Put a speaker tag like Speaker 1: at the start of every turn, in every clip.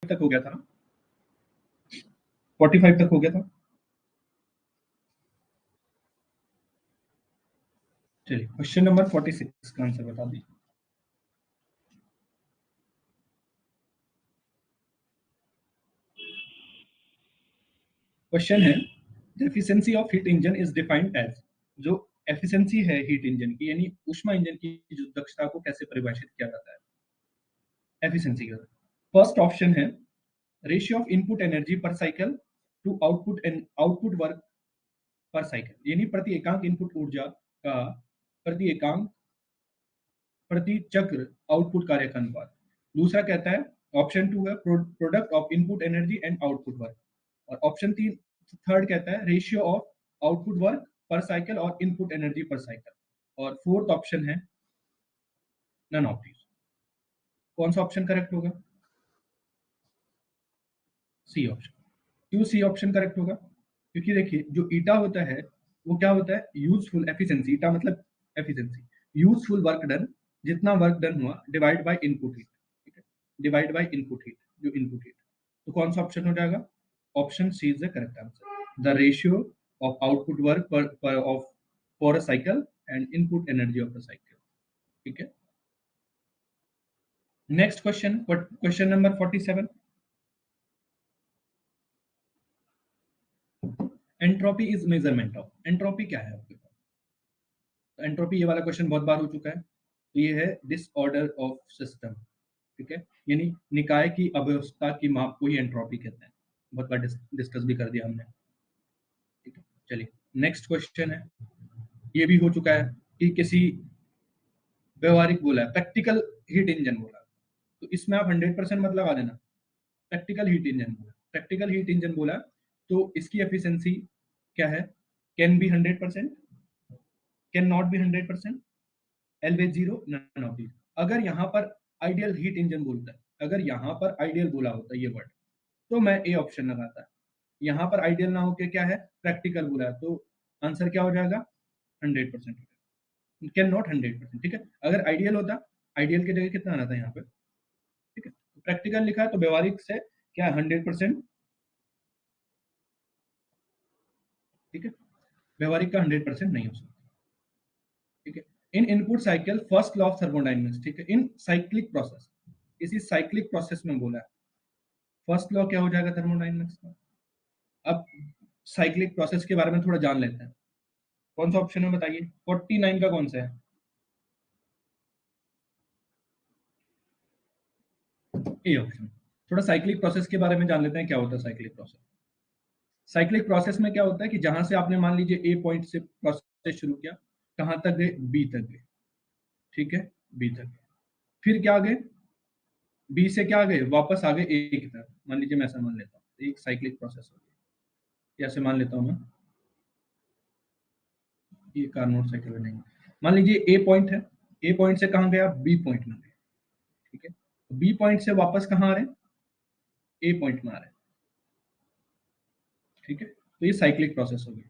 Speaker 1: तक हो गया था, 45 तक हो गया था। चलिए क्वेश्चन नंबर 46 का आंसर बता दीजिए। क्वेश्चन है the efficiency of heat engine is defined as, जो एफिशिएंसी है हीट इंजन की यानी ऊष्मा इंजन की जो दक्षता को कैसे परिभाषित किया जाता है एफिशिएंसी का। फर्स्ट ऑप्शन है ratio of input energy per cycle to output and output work per cycle, यानी प्रति एकांक इनपुट ऊर्जा का प्रति एकांक प्रति चक्र आउटपुट कार्य का अनुपात। दूसरा कहता है ऑप्शन 2 है product of input energy and output work, और ऑप्शन 3 थर्ड कहता है ratio of output work per cycle और इनपुट एनर्जी पर साइकिल, और फोर्थ ऑप्शन है नन ऑफ दीज। कौन सा ऑप्शन करेक्ट होगा? C option. क्यों सी ऑप्शन करेक्ट होगा? क्योंकि देखिए जो ईटा होता है वो क्या होता है, यूजफुल एफिशिएंसी, ईटा मतलब एफिशिएंसी, यूजफुल वर्क डन, जितना वर्क डन हुआ डिवाइड बाय इनपुट हीट, ठीक है, डिवाइड बाय इनपुट हीट, जो इनपुट हीट। तो कौन सा ऑप्शन हो जाएगा? Option C is the correct answer, the ratio of output work per of for a cycle and input energy of the cycle, ठीक है। Next question, question number 47, entropy is measurement of, entropy क्या है आपके पास? Entropy ये वाला question बहुत बार हो चुका है, तो ये है डिसऑर्डर ऑफ सिस्टम, ठीक है, यानी निकाय की अव्यवस्था की माप को ही एंट्रोपी कहते हैं, बहुत बार डिस्कस भी कर दिया हमने, ठीक है। चलिए नेक्स्ट क्वेश्चन है, ये भी हो चुका है कि किसी व्यवहारिक बोला है प्रैक्टिकल हीट इंजन बोला, तो इसमें आप 100% मत लगा देना, प्रैक्टिकल हीट इंजन बोला, प्रैक्टिकल हीट इंजन बोला, तो इसकी एफिशिएंसी क्या है? Can be 100%, can not be 100%, always zero, none of these. अगर यहाँ पर आइडियल हीट इंजन बोलता है, अगर यहाँ पर आइडियल बोला होता है ये वर्ड, तो मैं ए ऑप्शन लगाता। यहाँ पर आइडियल ना होके क्या है, प्रैक्टिकल बोला है, तो आंसर क्या हो जाएगा? 100%, कैन नॉट 100%, ठीक है। अगर आइडियल होता, आइडियल की जगह कितना आना था यहाँ पे, ठीक है, प्रैक्टिकल लिखा है तो व्यवहारिक से क्या है 100%, ठीक है, व्यवहारिक का 100% नहीं हो सकता, ठीक है। In input cycle first law of thermodynamics, ठीक है, इन साइक्लिक प्रोसेस, इसी साइक्लिक प्रोसेस में बोला है, फर्स्ट लॉ क्या हो जाएगा थर्मोडायनेमिक्स का? अब साइक्लिक प्रोसेस के बारे में थोड़ा जान लेते हैं। कौन सा ऑप्शन है बताइए, 49 का कौन सा है? A option. थोड़ा साइक्लिक प्रोसेस के बारे में जान लेते हैं, क्या होता है साइक्लिक प्रोसेस। साइक्लिक प्रोसेस में क्या होता है कि जहां से आपने मान लीजिए ए पॉइंट से प्रोसेस शुरू किया, कहां तक गए? बी तक गए, ठीक है, बी तक गए, फिर क्या गए? बी से क्या गए? वापस आ गए ए की तरफ, मान लीजिए मैं ऐसा मान लेता हूँ, एक साइक्लिक प्रोसेस हो गया, ऐसे मान लेता हूँ मैं, ये कार्नोट साइकिल में नहीं, मान लीजिए ए पॉइंट है, ए पॉइंट से कहाँ गया? बी पॉइंट में गए, ठीक है, बी पॉइंट से वापस कहाँ आ रहे हैं? ए पॉइंट में आ रहे हैं, ठीक है। तो ये साइक्लिक प्रोसेस हो गई।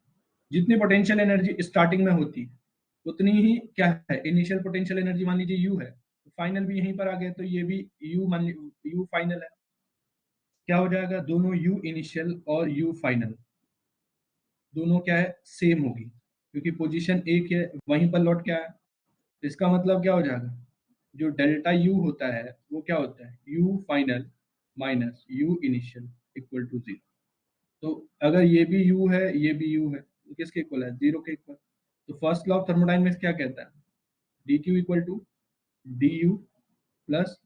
Speaker 1: जितनी पोटेंशियल एनर्जी स्टार्टिंग में होती है उतनी ही क्या है, इनिशियल पोटेंशियल एनर्जी मान लीजिए यू है, तो फाइनल भी यहीं पर आ गए, तो ये भी यू मान लीजिए, यू फाइनल है, क्या हो जाएगा? दोनों यू इनिशियल और यू फाइनल दोनों क्या है, सेम होगी, क्योंकि पोजीशन एक है वहीं पर लौट के आया। इसका मतलब क्या हो जाएगा, जो डेल्टा यू होता है वो क्या होता है, U final minus U initial equal to zero. तो अगर ये भी यू है ये भी यू है, तो किसके इक्वल है? जीरो के इक्वल। तो फर्स्ट लॉ ऑफ थर्मोडायनेमिक्स क्या कहता है? D Q equal to D U plus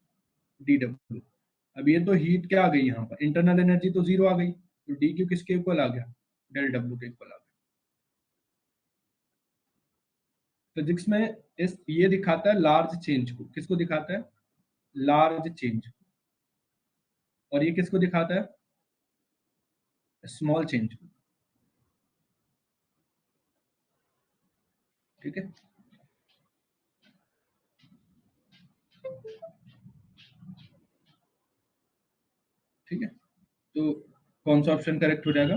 Speaker 1: D W. अब ये तो हीट क्या आ गई, यहाँ पर इंटरनल एनर्जी तो जीरो आ गई, तो डी क्यू किसके इक्वल आ गया? डेल डब्ल्यू के इक्वल आ गया। फिजिक्स में इस ये दिखाता है लार्ज चेंज को, किसको दिखाता है? Large change. और ये किसको दिखाता है? स्मॉल चेंज को, ठीक है। ठीक है, तो कौन सा ऑप्शन करेक्ट हो जाएगा?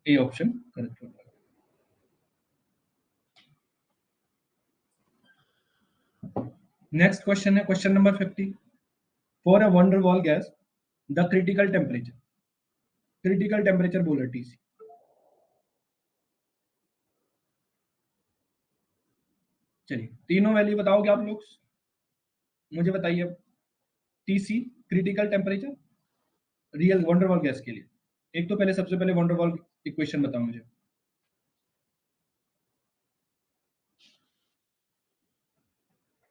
Speaker 1: ए ऑप्शन करेक्ट हो जाएगा। नेक्स्ट क्वेश्चन है question number 50, for a wonder wall gas the critical temperature बोला टीसी। चलिए तीनों वैल्यू बताओगे आप लोग, मुझे बताइए अब। TC critical temperature real van der Waals gas के लिए। एक तो पहले सबसे पहले वंडरवॉल इक्वेशन बताओ मुझे।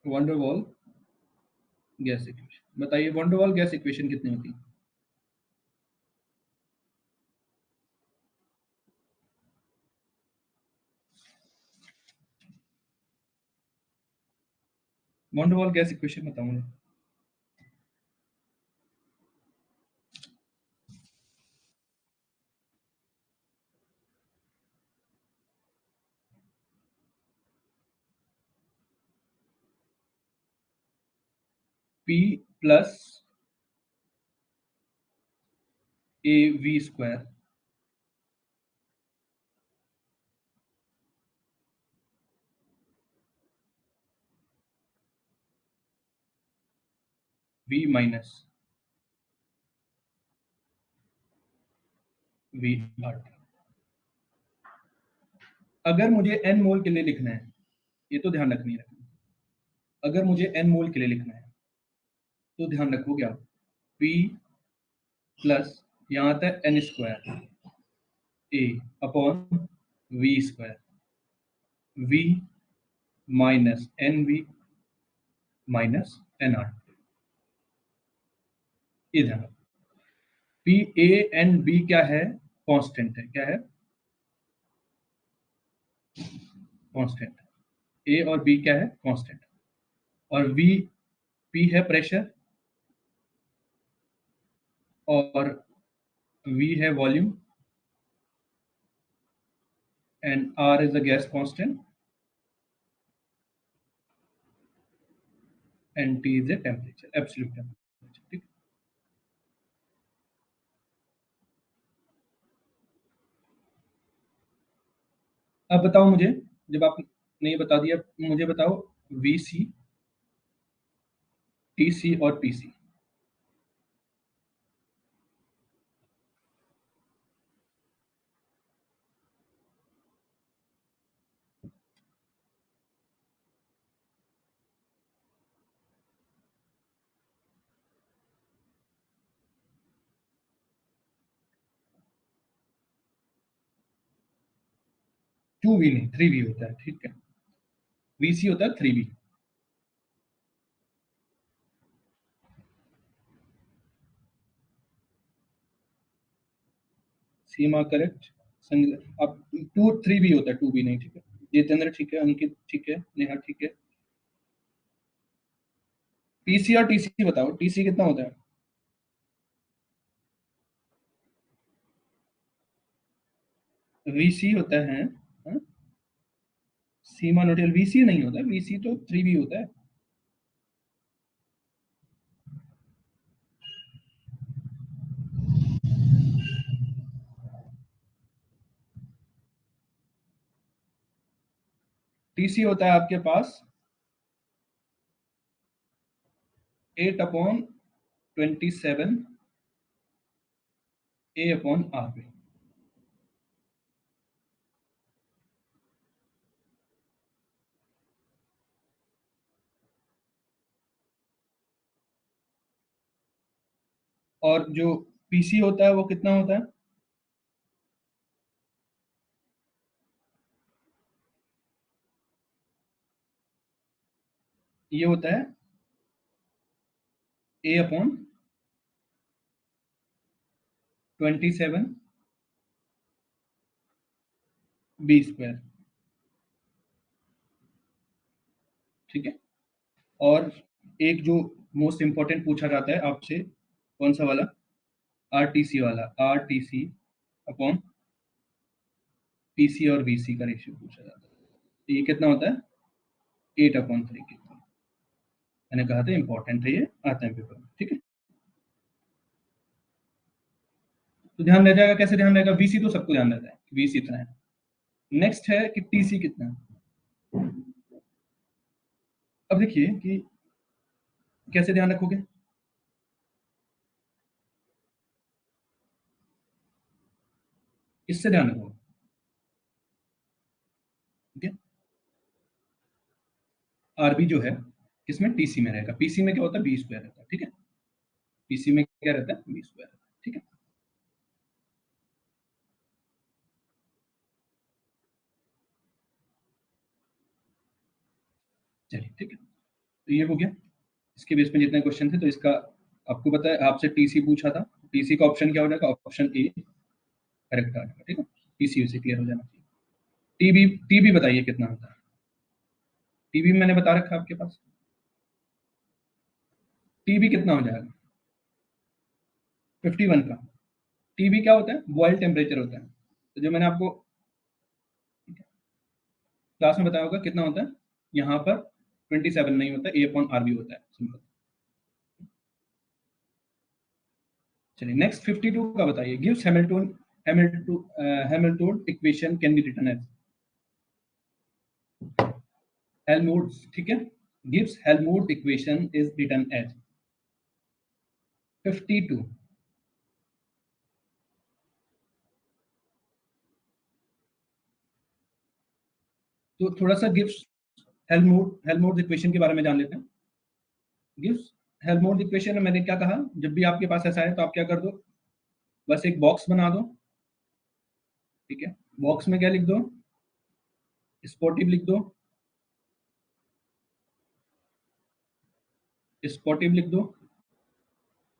Speaker 1: वंडरवॉल गैस इक्वेशन बताइए, वंडरवॉल गैस इक्वेशन कितनी होती है? वंडरवॉल गैस इक्वेशन बताओ मुझे। P plus A V square V minus V R. अगर मुझे एन मोल के लिए लिखना है, ये तो ध्यान रखनी है, अगर मुझे एन मोल के लिए लिखना है तो ध्यान रखोगे आप, पी प्लस यहाँ आता है N square A upon V square V minus N V minus N R. ये ध्यान रखो, पी ए एन बी क्या है, कांस्टेंट है, क्या है, कांस्टेंट। ए और बी क्या है, कांस्टेंट। और वी, पी है प्रेशर और वी है volume and R is a gas constant and T is a temperature, absolute temperature. ठीक। अब बताओ मुझे, जब आपने ये बता दिया, मुझे बताओ वी सी, टी सी और पी सी। टू वी नहीं, थ्री वी होता है, ठीक है। वी सी होता है थ्री वी। Seema correct. अब टू थ्री वी होता है, टू वी नहीं, ठीक है। जितेंद्र ठीक है, अंकित ठीक है, नेहा ठीक है। पीसी और टीसी बताओ, टीसी कितना होता है? वीसी होता है, हाँ? सीमा नोटियल वीसी नहीं होता, वीसी तो थ्री वी होता है। टीसी होता है आपके पास 8/27 A/R पे। और जो पीसी होता है वो कितना होता है? ये होता है A/27 बी स्क्वायर, ठीक है। और एक जो मोस्ट इंपॉर्टेंट पूछा जाता है आपसे, कौन सा वाला? आरटीसी वाला, आरटीसी अपॉन पीसी और वीसी का रेशियो पूछा जाता है। तो ये कितना होता है? 8/3 कितना? मैंने कहा था इंपॉर्टेंट है, ये आता है पेपर में, ठीक है। तो ध्यान रह जाएगा, कैसे ध्यान रहेगा? वीसी तो सबको ध्यान रहता है, वीसी इतना है। नेक्स्ट है कि टीसी कितना है। अब देखिए कि कैसे ध्यान रखोगे। इससे ध्यान रखो, ठीक है। आरबी जो है किसमें, टीसी में रहेगा। पीसी में क्या होता है, बी स्क्वायर रहता है, ठीक है। पीसी में क्या रहता है, बी स्क्वायर रहता है, ठीक है। चलिए ठीक है, तो ये हो गया। इसके बेस में जितने क्वेश्चन थे, तो इसका आपको पता है, आपसे टीसी पूछा था। टीसी का ऑप्शन क्या हो जाएगा, ऑप्शन ए करेक्ट आ जाएगा, ठीक है। टीसी से क्लियर हो जाना चाहिए। टीबी, टीबी बताइए कितना होता है। टीबी मैंने बता रखा है आपके पास। टीबी कितना हो जाएगा, 51 का। टीबी क्या होता है, बॉयल टेम्परेचर होता है। तो जो मैंने आपको क्लास में बताया होगा कितना होता है, यहाँ पर 27 नहीं होता, ए अपॉन आर बी होता है, सिंपल। चलिए नेक्स्ट 52 का बताइए। गिव्स Hamilton, Hamilton equation can be written as, Helmholtz, ठीक है। गिव्स Helmholtz equation is written as 52। तो थोड़ा सा गिव्स हेल्महोल्ट्ज इक्वेशन के बारे में जान लेते हैं। गिव्स हेल्महोल्ट्ज इक्वेशन में मैंने क्या कहा, जब भी आपके पास ऐसा है तो आप क्या कर दो, बस एक बॉक्स बना दो, ठीक है। बॉक्स में क्या लिख दो, स्पॉटिव लिख दो, स्पॉटिव लिख दो।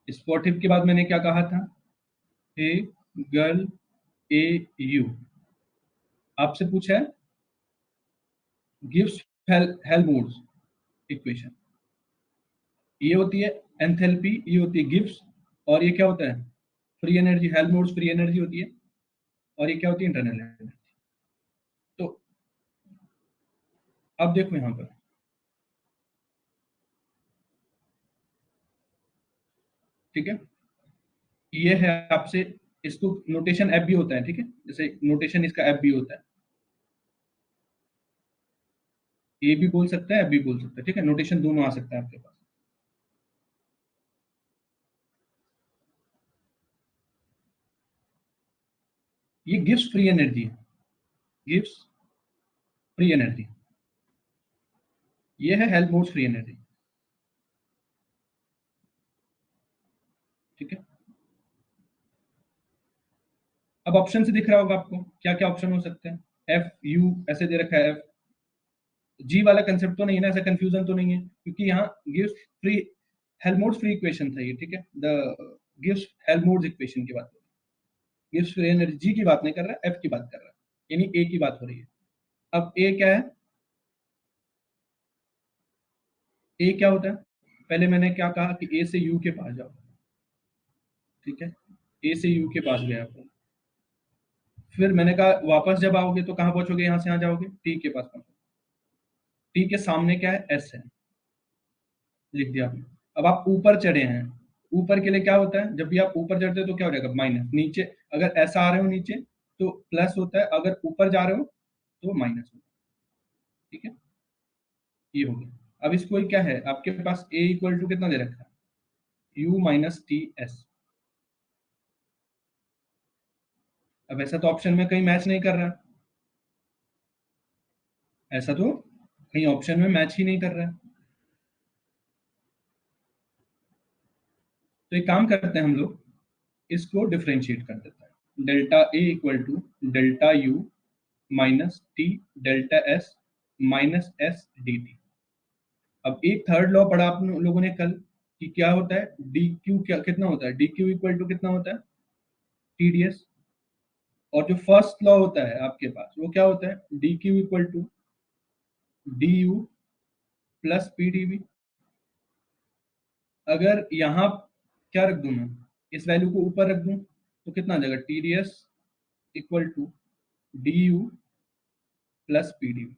Speaker 1: स्पॉटिव के बाद मैंने क्या कहा था, ए गर्ल ए यू। आपसे पूछा है गिव्स हेल्महोल्ट्ज इक्वेशन, ये होती है एंथैल्पी, ये होती है गिव्स, और ये क्या होता है, free energy. Helmholtz free energy होती है, और ये क्या होती है, इंटरनल एनर्जी। तो अब देखो यहाँ पर, ठीक है, ये है आपसे, इसको नोटेशन एफ भी होता है, ठीक है। जैसे नोटेशन इसका एफ भी होता है, ए भी बोल सकता है, एफ भी बोल सकता है, ठीक है। नोटेशन दोनों आ सकता है आपके पास। ये गिव्स फ्री एनर्जी है, गिव्स फ्री एनर्जी, ये है हेल्महोल्ट्ज फ्री एनर्जी, ठीक है। अब ऑप्शन से दिख रहा होगा आपको क्या क्या ऑप्शन हो सकते हैं, एफ यू ऐसे दे रखा है, एफ जी वाला कंसेप्ट तो नहीं है ना, ऐसा कंफ्यूजन तो नहीं है, क्योंकि यहाँ gives free, Helmholtz free equation था ये, ठीक है। द गिव्स हेल्महोल्ट्ज इक्वेशन की बात हो रही है, गिव्स फ्री एनर्जी जी की बात नहीं कर रहा, एफ की बात कर रहा है, यानी ए की बात हो रही है। अब ए क्या है, ए क्या होता है, पहले मैंने क्या कहा कि ए से यू के पास जाओ, ठीक है। ए से यू के पास गया आपको, फिर मैंने कहा वापस जब आओगे तो कहाँ पहुंचोगे, यहाँ से यहाँ जाओगे, टी के पास पहुंचोगे। टी के सामने क्या है, एस है, लिख दिया आपने। अब आप ऊपर चढ़े हैं, ऊपर के लिए क्या होता है, जब भी आप ऊपर चढ़ते हो तो क्या हो जाएगा, माइनस। नीचे अगर ऐसा आ रहे हो नीचे तो प्लस होता है, अगर ऊपर जा रहे हो तो माइनस होता है, ठीक है। ये हो गया। अब इसको क्या है आपके पास, ए इक्वल टू कितना दे रखा है, यू माइनस टी एस। अब ऐसा तो ऑप्शन में कहीं मैच नहीं कर रहा है, ऐसा तो कहीं ऑप्शन में मैच ही नहीं कर रहा है। तो एक काम करते हैं हम लोग, इसको डिफरेंशिएट कर देते हैं। Delta A equal to delta U minus T delta S minus S D T. अब एक थर्ड लॉ पढ़ा आप लोगों ने कल, कि क्या होता है, डी क्यू क्या कितना होता है, डी क्यू इक्वल टू कितना होता है, टी डी एस। और जो फर्स्ट लॉ होता है आपके पास वो क्या होता है, D Q equal to D U plus P D V. अगर यहाँ क्या रख दूं मैं, इस वैल्यू को ऊपर रख दूं तो कितना आ जाएगा, T D S equal to D U plus P D V.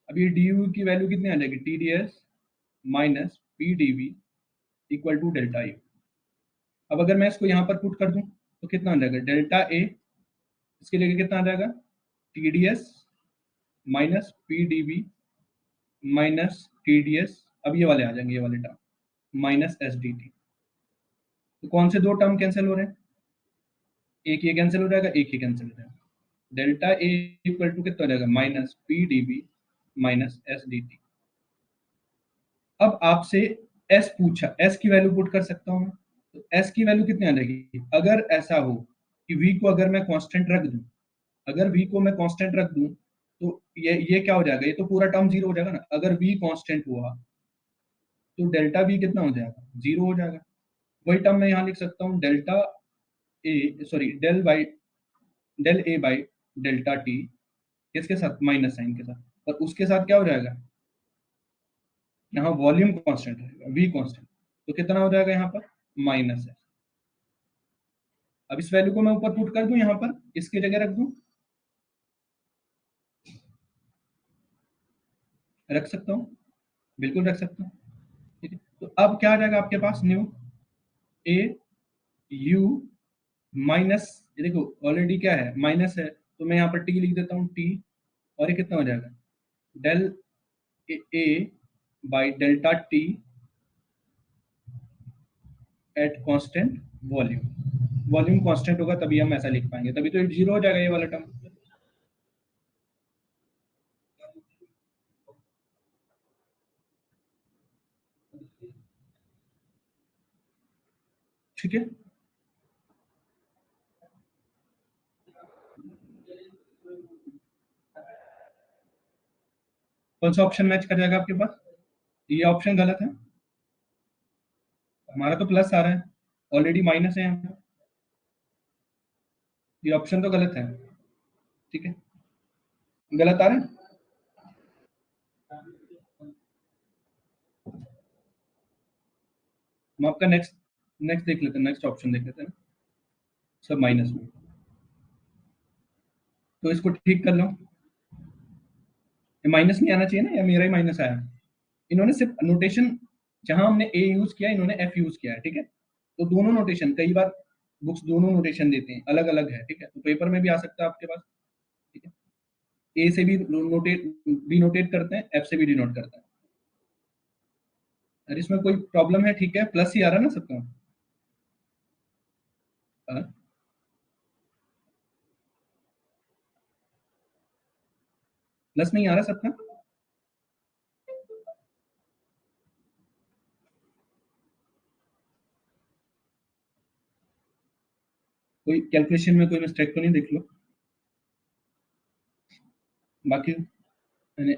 Speaker 1: अब ये डी यू की वैल्यू कितनी आ जाएगी, T D S minus P D V equal to delta U. अब अगर मैं इसको यहाँ पर पुट कर दूं तो कितना आ जाएगा, डेल्टा ए, इसके लिए कितना आ जाएगा, T D S minus P D V minus T D S, अब ये वाले आ जाएंगे, ये वाले term minus S D T. तो कौन से दो टर्म कैंसिल हो रहे हैं, एक ये कैंसिल हो जाएगा, एक ये कैंसिल हो जाएगा, डेल्टा ए इक्वल टू कितना हो जाएगा, minus P D B minus S D T. अब आपसे एस पूछा, एस की वैल्यू पुट कर सकता हूँ मैं, तो एस की वैल्यू कितनी आ जाएगी, अगर ऐसा हो कि वी को अगर मैं कांस्टेंट रख दूं, अगर वी को मैं कांस्टेंट रख दूं तो ये क्या हो जाएगा, ये तो पूरा टर्म जीरो हो जाएगा ना। अगर वी कांस्टेंट हुआ तो डेल्टा वी कितना हो जाएगा, जीरो हो जाएगा। वही टर्म मैं यहाँ लिख सकता हूँ, delta A sorry del A by delta T, किसके साथ, माइनस साइन के साथ, और उसके साथ क्या हो जाएगा, यहाँ वॉल्यूम कांस्टेंट रहेगा, वी कांस्टेंट, तो कितना हो जाएगा यहाँ पर, माइनस है। अब इस वैल्यू को मैं ऊपर पुट कर दूं, यहाँ पर इसकी जगह रख दूं, रख सकता हूँ, बिल्कुल रख सकता हूँ। ठीक है, तो अब क्या आ जाएगा आपके पास, न्यू ए यू माइनस, ये देखो ऑलरेडी क्या है, माइनस है, तो मैं यहाँ पर टी लिख देता हूँ, टी, और ये कितना हो जाएगा, del A by delta T at constant volume. Volume constant होगा तभी हम ऐसा लिख पाएंगे, तभी तो ये जीरो हो जाएगा ये वाला टर्म। ठीक है, कौन सा ऑप्शन मैच कर जाएगा आपके पास, ये ऑप्शन गलत है, हमारा तो प्लस आ रहा है, ऑलरेडी माइनस है यहाँ पे, ये ऑप्शन तो गलत है। ठीक है, गलत आ रहा है। हम आपका नेक्स्ट नेक्स्ट देख लेते हैं, नेक्स्ट ऑप्शन देख लेते हैं, सब माइनस में, तो इसको ठीक कर लो, ये माइनस नहीं आना चाहिए ना, या मेरा ही माइनस आया, इन्होंने सिर्फ नोटेशन, जहां हमने ए यूज किया इन्होंने एफ यूज किया है। ठीक है, तो दोनों नोटेशन, कई बार बुक्स दोनों नोटेशन देते हैं, अलग अलग है। ठीक है, तो पेपर में भी आ सकता है आपके पास। ठीक है, ए से भी नोटेट डिनोटेट करते हैं, एफ से भी डिनोट करते हैं। अरे इसमें कोई प्रॉब्लम है, ठीक है, प्लस ही आ रहा है ना सबका। हाँ, प्लस नहीं आ रहा सबका, कोई कैलकुलेशन में कोई मिस्टेक तो नहीं, देख लो बाकी मैंने।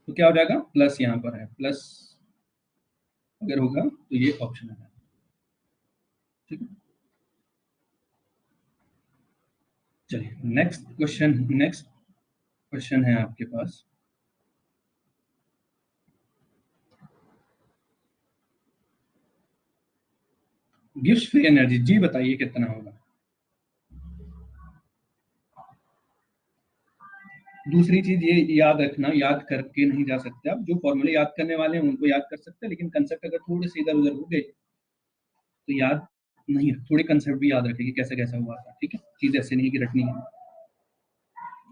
Speaker 1: तो क्या हो जाएगा, प्लस यहाँ पर है, प्लस अगर होगा तो ये ऑप्शन है। ठीक है, चलिए नेक्स्ट क्वेश्चन, नेक्स्ट क्वेश्चन है आपके पास, गिव्स फ्री एनर्जी, जी बताइए कितना होगा। दूसरी चीज ये याद रखना, याद करके नहीं जा सकते आप, जो फॉर्मूले याद करने वाले हैं उनको याद कर सकते हैं, लेकिन कंसेप्ट अगर थोड़े से इधर उधर हो गए तो याद नहीं है, थोड़े कंसेप्ट भी याद रखेंगे कैसे कैसा हुआ था। ठीक है, चीज ऐसे नहीं कि रटनी है।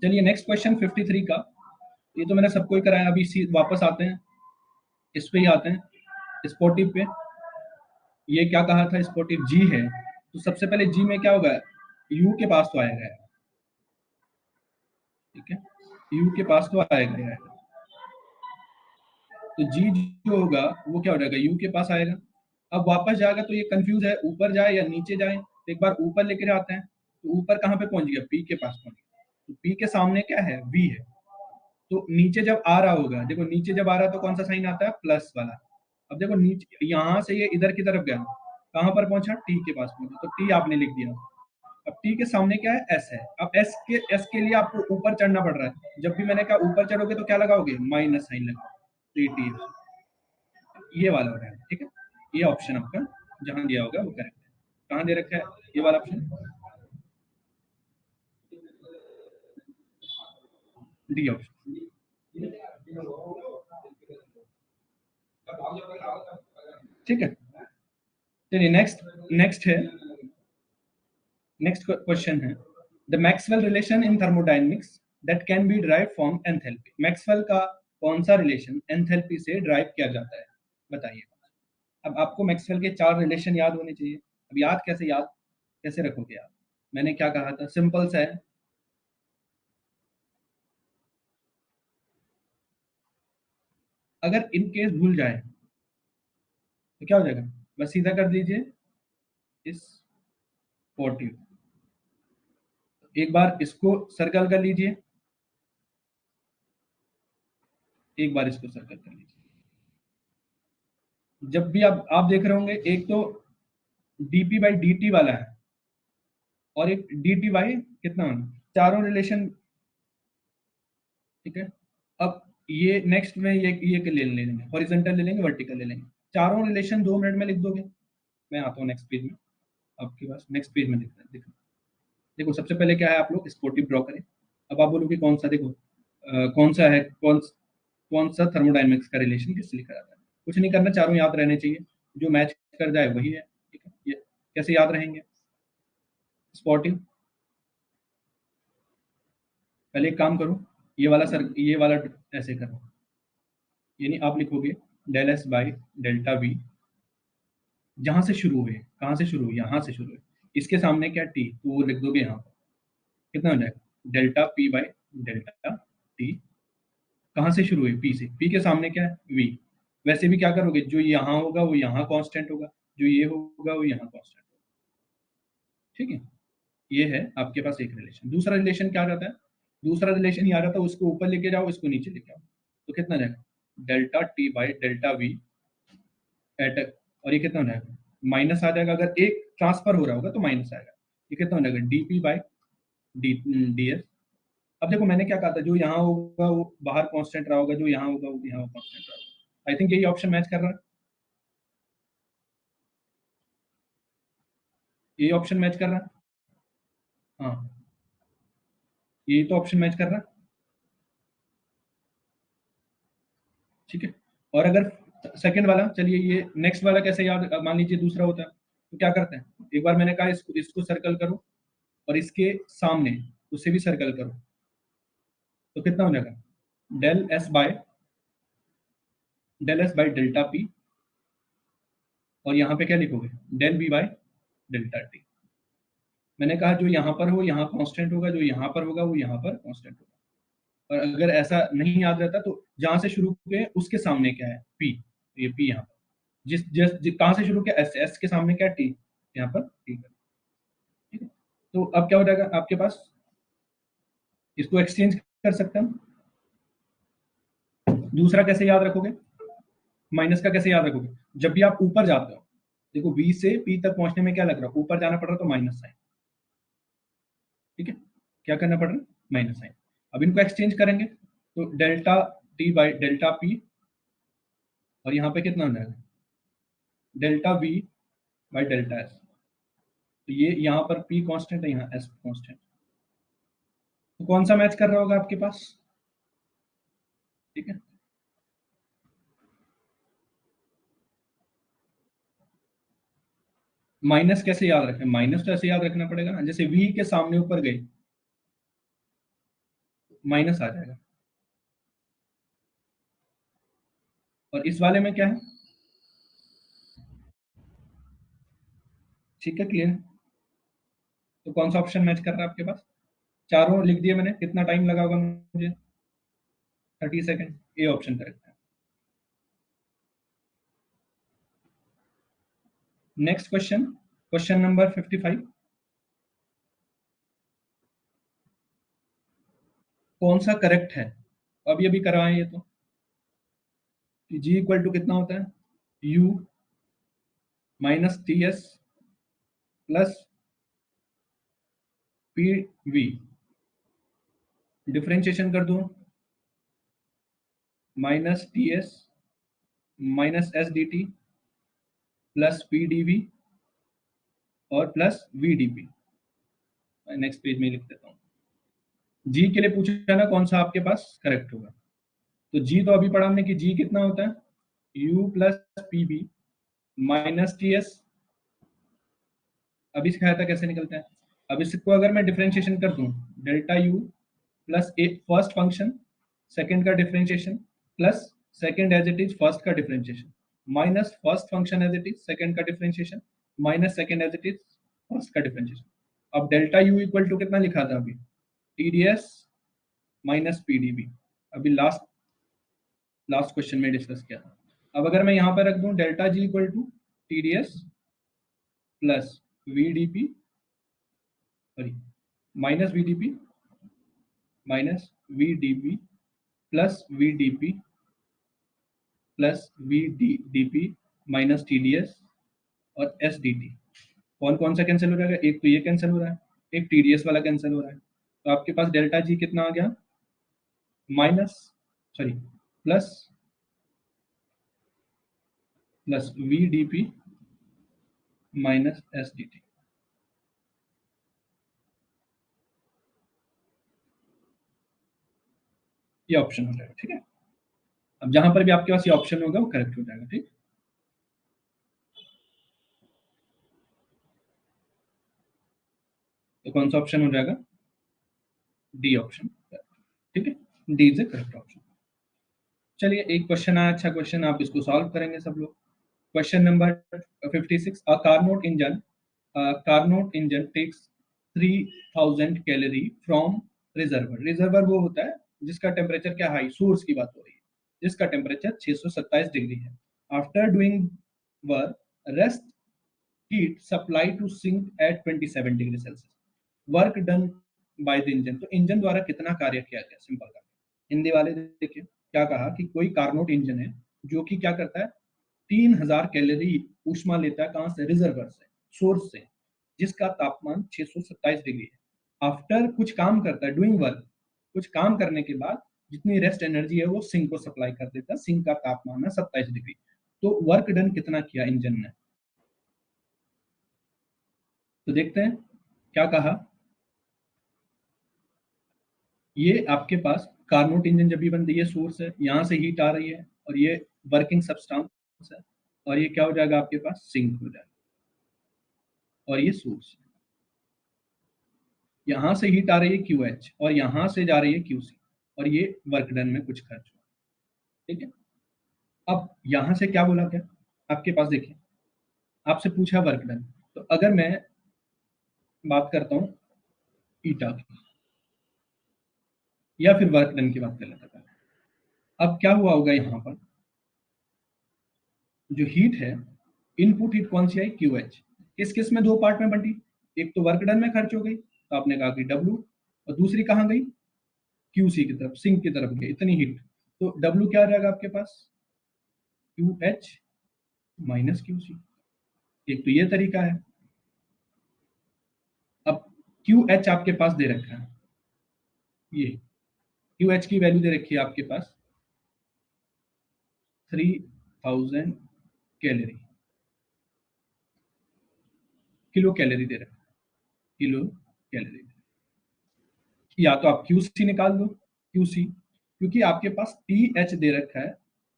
Speaker 1: चलिए नेक्स्ट क्वेश्चन 53 का, ये तो मैंने सबको ही कराया, अभी वापस आते हैं, इस पे ही आते हैं, स्पॉटिव पे। ये क्या कहा था, स्पॉटिव जी है, तो सबसे पहले जी में क्या होगा, यू के पास तो आएगा। ठीक है, यू के पास तो आएगा, तो जी जो होगा वो क्या हो जाएगा, यू के पास आएगा। अब वापस जाएगा तो ये कंफ्यूज है, ऊपर जाए या नीचे जाए, तो एक बार ऊपर लेके आते हैं, तो ऊपर कहाँ पे पहुंच गया, पी के पास पहुंच गया, तो पी के सामने क्या है, वी है। तो नीचे जब आ रहा होगा, देखो नीचे जब आ रहा है तो कौन सा साइन आता है, प्लस वाला। अब देखो नीचे यहाँ से ये इधर की तरफ गया, कहाँ पर पहुंचा, टी के पास पहुंचा, तो टी आपने लिख दिया। अब टी के सामने क्या है, एस है। अब एस के लिए आपको ऊपर चढ़ना पड़ रहा है, जब भी मैंने कहा ऊपर चढ़ोगे तो क्या लगाओगे, माइनस साइन लगाओ, तो टी ये वाला हो रहा है। ठीक है, ये ऑप्शन आपका जहां दिया होगा वो करेक्ट है। कहाँ दे रखा है ये वाला ऑप्शन, डी ऑप्शन। ठीक है, चलिए नेक्स्ट, नेक्स्ट है, नेक्स्ट क्वेश्चन है, the Maxwell relation in thermodynamics that can be derived from enthalpy. Maxwell का कौन सा रिलेशन एंथैल्पी से ड्राइव किया जाता है, बताइए। अब आपको मैक्सवेल के 4 रिलेशन याद होने चाहिए। अब याद कैसे रखोगे आप? मैंने क्या कहा था, सिंपल सा है। अगर इन केस भूल जाए तो क्या हो जाएगा, बस सीधा कर दीजिए इस स्पोर्टिव। एक बार इसको सर्कल कर लीजिए, एक बार इसको सर्कल कर लीजिए। जब भी आप देख रहे होंगे, एक तो डीपी बाई डी वाला है और एक डी टी बाई कितना होना, चारों रिलेशन। ठीक है। अब ये नेक्स्ट में ये के ले लेंगे, हॉरिजॉन्टल ले लेंगे, वर्टिकल ले लेंगे। चारों रिलेशन 2 मिनट में लिख दोगे। मैं आता हूँ नेक्स्ट पेज में, आपके पास नेक्स्ट पेज में देखो। देखो सबसे पहले क्या है, आप लोग स्पोर्टिव ड्रॉ करें। अब आप बोलोगे कौन सा, देखो कौन सा है, कौन सा थर्मोडायनेमिक्स का रिलेशन किससे लिखा जाता है। कुछ नहीं करना, चारों याद रहने चाहिए, जो मैच कर जाए वही है। ठीक है, ये कैसे याद रहेंगे, स्पोर्टिव। पहले एक काम करो, ये वाला ऐसे करो, यानी आप लिखोगे del S by delta V, जहां से शुरू हुए, कहां से शुरू हुए, यहाँ से शुरू हुए, इसके सामने क्या टी, तो वो लिख दोगे यहाँ पर। कितना हो जाएगा, delta P by delta T. कहाँ से शुरू हुई, पी से, पी के सामने क्या है, वी। वैसे भी क्या करोगे, जो यहाँ होगा वो यहाँ कांस्टेंट होगा, जो ये होगा वो यहाँ कांस्टेंट होगा। ठीक है, ये है आपके पास एक रिलेशन। दूसरा रिलेशन क्या आ जाता है, दूसरा रिलेशन ये आ जाता है, उसको ऊपर लेके जाओ, इसको नीचे लेके आओ, तो कितना जाएगा, delta T by delta V at, और ये कितना हो जाएगा, माइनस आ जाएगा। अगर एक ट्रांसफर हो रहा होगा तो माइनस आएगा। ये कितना हो जाएगा, D P by D D S. अब देखो मैंने क्या कहा था, जो यहाँ होगा वो बाहर कांस्टेंट रहा होगा, जो यहाँ होगा वो यहाँ कांस्टेंट रहा होगा। आई थिंक यही ऑप्शन मैच कर रहा है, ये ऑप्शन मैच कर रहा है। हाँ, ये तो ऑप्शन मैच कर रहा है। ठीक है। और अगर सेकंड वाला, चलिए ये नेक्स्ट वाला कैसे याद, मान लीजिए दूसरा होता है तो क्या करते हैं, एक बार मैंने कहा इसको सर्कल करो और इसके सामने उसे भी सर्कल करो, तो कितना हो जाएगा, del S by del S by delta P, और यहाँ पे क्या लिखोगे, del B by delta T. मैंने कहा जो यहाँ पर हो यहाँ कांस्टेंट होगा, जो यहाँ पर होगा वो यहाँ पर कांस्टेंट होगा। और अगर ऐसा नहीं याद रहता तो जहां से शुरू किए उसके सामने क्या है, पी। ये पी यहाँ पर, कहाँ से शुरू किया, एस, एस के सामने क्या है, टी, यहाँ पर टी कर। ठीक है, तो अब क्या हो जाएगा आपके पास, इसको एक्सचेंज कर सकते हैं हम। दूसरा कैसे याद रखोगे, माइनस का कैसे याद रखोगे, जब भी आप ऊपर जाते हो, देखो बी से पी तक पहुंचने में क्या लग रहा है, ऊपर जाना पड़ रहा है तो माइनस साइन। ठीक है, क्या करना पड़ रहा है, माइनस साइन। अब इनको एक्सचेंज करेंगे तो delta T by delta P, और यहाँ पे कितना हो जाएगा, delta we by delta S. तो ये यहाँ पर पी कांस्टेंट है, यहाँ एस कांस्टेंट। तो कौन सा मैच कर रहा होगा आपके पास। ठीक है, माइनस कैसे याद रखें, माइनस तो ऐसे याद रखना पड़ेगा ना, जैसे वी के सामने ऊपर गए माइनस आ जाएगा। और इस वाले में क्या है, ठीक है, क्लियर। तो कौन सा ऑप्शन मैच कर रहा है आपके पास, चारों लिख दिए मैंने, कितना टाइम लगा होगा मुझे, 30 सेकेंड, ये ऑप्शन करेक्ट है। Next question, question number 55। कौन सा करेक्ट है, अभी अभी करवाएं ये तो, जी इक्वल टू कितना होता है, U minus T S plus P V, differentiation कर दो, minus T S minus S D T plus P D V और plus V D P. Next page में लिख देता हूँ। जी के लिए पूछा ना कौन सा आपके पास करेक्ट होगा, तो जी तो अभी पढ़ा हमने कि जी कितना होता है, U plus P B minus T S. अभी सिखाया था कैसे निकलता है। अब इसको अगर मैं डिफरेंशिएशन कर दूं, delta U plus a first function, second का differentiation plus second as it is first का differentiation minus first function as it is second का differentiation minus second as it is first का डिफरेंशिएशन। अब delta U equal to कितना लिखा था अभी, TDS minus PDV, अभी लास्ट लास्ट क्वेश्चन में डिस्कस किया था। अब अगर मैं यहाँ पर रख दूं delta G equal to TDS plus VDP sorry minus VDP minus VDP plus VDP plus VDP minus TDS और एसडीटी। कौन कौन सा कैंसिल हो जाएगा, एक तो ये कैंसिल हो रहा है, एक टीडीएस वाला कैंसिल हो रहा है, तो आपके पास डेल्टा जी कितना आ गया, minus sorry plus plus VDP minus SDT. ये ऑप्शन हो जाएगा, ठीक है। अब जहां पर भी आपके पास ये ऑप्शन होगा वो करेक्ट हो जाएगा, ठीक। तो कौन सा ऑप्शन हो जाएगा, डी ऑप्शन, ठीक है, D is the correct option. चलिए एक क्वेश्चन आया, अच्छा क्वेश्चन, आप इसको सॉल्व करेंगे सब लोग। Question number 56, a Carnot engine takes 3000 calorie from reservoir. Reservoir वो होता है जिसका टेम्परेचर क्या हाई, सोर्स की बात हो रही है, जिसका टेम्परेचर 627 डिग्री है। After doing work rest heat supply to sink at 27 degree Celsius, work done by the engine. तो इंजन द्वारा कितना कार्य किया गया, सिंपल का हिंदी वाले देखिए क्या कहा कि कोई कार्नोट इंजन है जो कि क्या करता है, 3000 कैलोरी ऊष्मा लेता है, कहां से, रिजर्वर से, सोर्स से, जिसका तापमान 627 डिग्री है। आफ्टर कुछ काम करता है, डूइंग वर्क, कुछ काम करने के बाद जितनी रेस्ट एनर्जी है वो सिंक को सप्लाई कर देता है, सिंक का तापमान है 27 डिग्री। तो वर्क डन कितना किया इंजन ने, तो देखते हैं क्या कहा। ये आपके पास कार्नोट इंजन जब भी बनती है, सोर्स है, यहाँ से हीट आ रही है और ये वर्किंग सब्सटेंस है, और ये क्या हो जाएगा आपके पास, सिंक हो जाएगा, और ये सोर्स, यहाँ से हीट आ रही है क्यू एच और यहाँ से जा रही है क्यू सी, और ये वर्क डन में कुछ खर्च हुआ, ठीक है। अब यहाँ से क्या बोला गया, आपके पास देखिए, आपसे पूछा वर्क डन, तो अगर मैं बात करता हूँ ईटा की, या फिर वर्क डन की बात कर लेता था, अब क्या हुआ होगा यहाँ पर, जो हीट है, इनपुट हीट कौन सी आई, क्यू एच, किस किस में दो पार्ट में बंटी, एक तो वर्क डन में खर्च हो गई, तो आपने कहा कि डब्ल्यू, और दूसरी कहाँ गई, क्यू सी की तरफ, सिंक की तरफ गई इतनी हीट, तो डब्ल्यू क्या आ जाएगा आपके पास, Q H minus Q C. एक तो ये तरीका है। अब क्यू एच आपके पास दे रखा है, ये क्यू एच की वैल्यू दे रखी है आपके पास 3000 कैलोरी, किलो कैलोरी दे रखा है, किलो कैलोरी। या तो आप क्यू सी निकाल दो, क्यू सी, क्योंकि आपके पास टी एच दे रखा है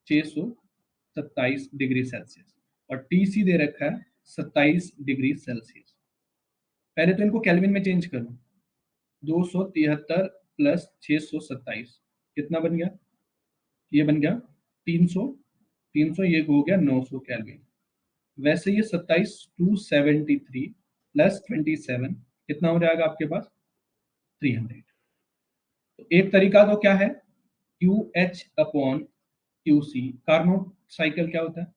Speaker 1: 627 डिग्री सेल्सियस और टी सी दे रखा है 27 डिग्री सेल्सियस। पहले तो इनको केल्विन में चेंज करो, 273 प्लस 627 कितना बन गया, ये बन गया 300, 300 ये हो गया 900 केल्विन। वैसे ये 27 273 प्लस 27 कितना हो जाएगा आपके पास, 300। तो एक तरीका तो क्या है, Q H upon Q C, Carnot cycle क्या होता है,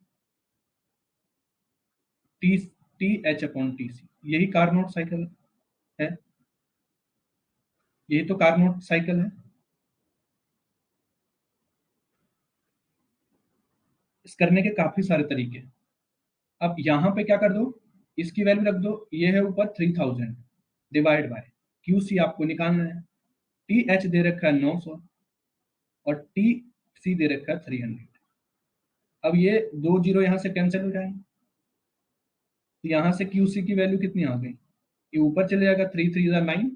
Speaker 1: T T H upon T C, यही कार्नोट साइकिल है, यही तो कार्नोट साइकिल है। इस करने के काफी सारे तरीके हैं। अब यहाँ पे क्या कर दो, इसकी वैल्यू रख दो, ये है ऊपर 3000 डिवाइड बाय क्यू सी आपको निकालना है, टी एच दे रखा है 900 और टी सी दे रखा है 300। अब ये दो जीरो यहाँ से कैंसिल हो जाएंगे, तो यहाँ से क्यू सी की वैल्यू कितनी आ गई, ये ऊपर चले जाएगा, 3 3 9,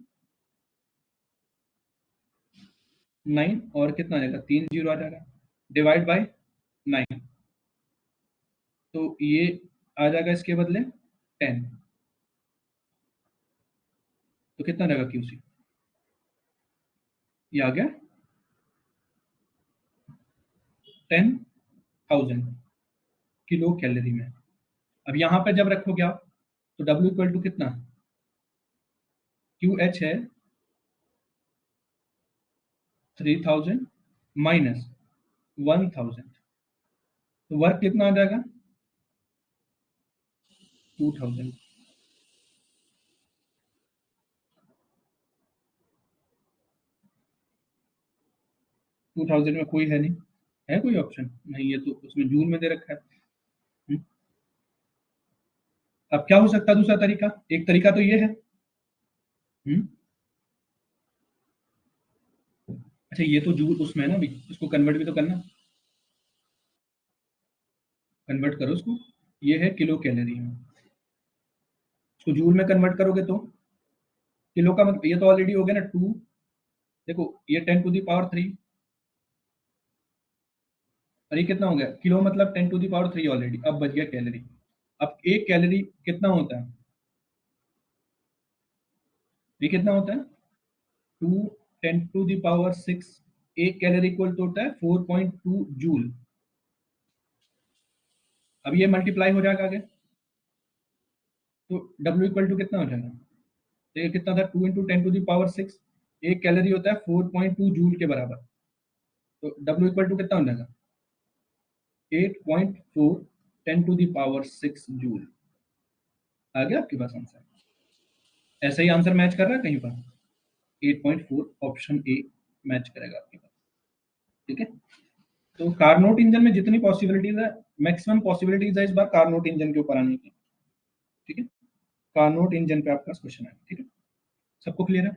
Speaker 1: 9 और कितना आ जाएगा, 3 जीरो आ जाएगा, डिवाइड बाय 9, तो ये आ जाएगा इसके बदले 10, तो कितना रहेगा क्यू सी, ये आ गया 10,000 किलो कैलोरी में। अब यहाँ पे जब रखोगे आप तो W इक्वल टू कितना, QH है 3000 माइनस 1000, तो वर्क कितना आ जाएगा 2000। 2000 में कोई है नहीं, है कोई ऑप्शन नहीं, ये तो उसमें जूल में दे रखा है। हम्म, अब क्या हो सकता है दूसरा तरीका, एक तरीका तो ये है। हम्म, अच्छा ये तो जूल उसमें है ना, अभी इसको कन्वर्ट भी तो करना, कन्वर्ट करो उसको, ये है किलो कैलोरी में, इसको जूल में कन्वर्ट करोगे तो किलो का मतलब, ये तो ऑलरेडी हो गया ना 2, देखो ये 10 टू दी पावर 3, और ये कितना हो गया किलो, मतलब 10 टू दी पावर 3 ऑलरेडी, अब बच गया कैलोरी। अब एक कैलोरी कितना होता है, ये कितना होता है 2 10 टू दी पावर 6, एक कैलोरी इक्वल तो होता है 4.2 जूल। अब ये मल्टीप्लाई हो जाएगा आगे, तो W इक्वल टू कितना हो जाएगा, तो ये कितना था 2 इंटू 10 टू दी पावर 6, एक कैलोरी होता है 4.2 जूल के बराबर, तो W इक्वल टू कितना हो जाएगा 8.4 10 टू दी पावर 6 जूल। आ गया आपके पास आंसर, ऐसा ही आंसर मैच कर रहा है कहीं पर, 8.4 ऑप्शन ए मैच करेगा आपके पास। ठीक है, तो कार्नोट इंजन में जितनी पॉसिबिलिटीज है, मैक्सिमम पॉसिबिलिटीज है इस बार कार्नोट इंजन के ऊपर आने की। ठीक है, कार्नोट इंजन पे आपका क्वेश्चन है। ठीक है, सबको क्लियर है।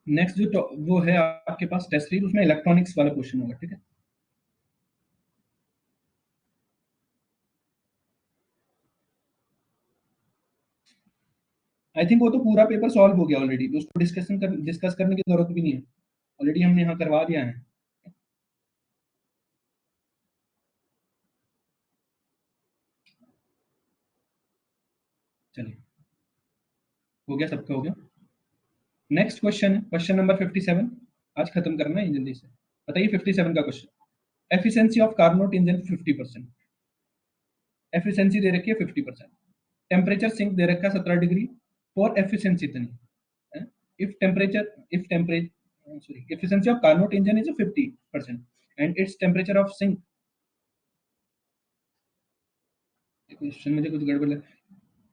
Speaker 1: नेक्स्ट जो वो है आपके पास टेस्ट सीरीज, उसमें इलेक्ट्रॉनिक्स वाला क्वेश्चन होगा। ठीक है, आई थिंक वो तो पूरा पेपर सॉल्व हो गया ऑलरेडी, तो उसको डिस्कस करने की जरूरत भी नहीं है, ऑलरेडी हमने यहाँ करवा दिया है। चलिए, हो गया, सबका हो गया। नेक्स्ट क्वेश्चन है क्वेश्चन नंबर 57, आज खत्म करना है जल्दी से। बताइए 57 का question, efficiency of Carnot engine 50%, efficiency दे रखी है 50%, टेम्परेचर सिंक दे रखा है 17 डिग्री, फॉर एफिशिएंसी इतनी, if temperature if temperature sorry efficiency of Carnot engine is 50% and it's temperature of sink, question में कुछ गड़बड़ है,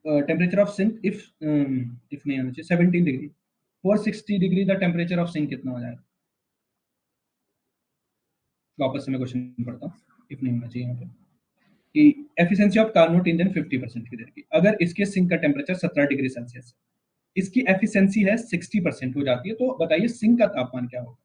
Speaker 1: टेम्परेचर ऑफ सिंक इफ नहीं आना चाहिए 17 degree, for 60 degree the temperature of sink कितना हो जाएगा। वापस से मैं क्वेश्चन पढ़ता हूँ, इफ नहीं होना चाहिए यहाँ पे, कि एफिशिएंसी ऑफ कार्नोट इंजन 50% की देर की, अगर इसके सिंक का टेम्परेचर 17 डिग्री सेल्सियस है, इसकी एफिशिएंसी है 60% हो जाती है, तो बताइए सिंक का तापमान क्या होगा।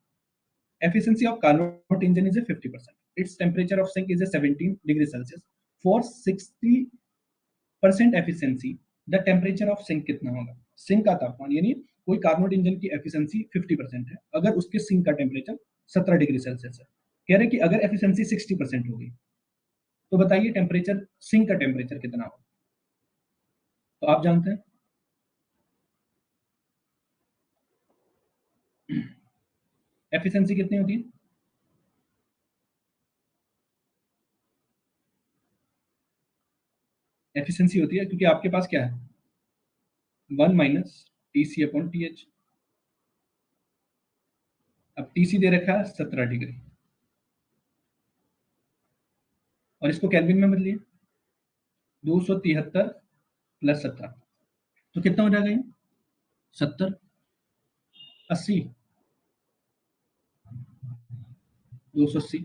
Speaker 1: Efficiency of Carnot engine is 50%, its temperature of sink is 17 degree Celsius, for 60% efficiency the temperature of sink कितना होगा। सिंक का तापमान यानी कोई कार्नोट इंजन की एफिशिएंसी 50% है, अगर उसके सिंक का टेम्परेचर 17 डिग्री सेल्सियस है, कह रहे कि अगर एफिशिएंसी 60% होगी तो बताइए टेम्परेचर सिंक का टेम्परेचर कितना होगा। तो आप जानते हैं एफिशिएंसी कितनी होती है, एफिशिएंसी होती है क्योंकि आपके पास क्या है 1 - TC/TH, अब TC दे रखा है 17 डिग्री, और इसको केल्विन में बदलिए 273 + 17, तो कितना हो जाएगा ये 70 80 280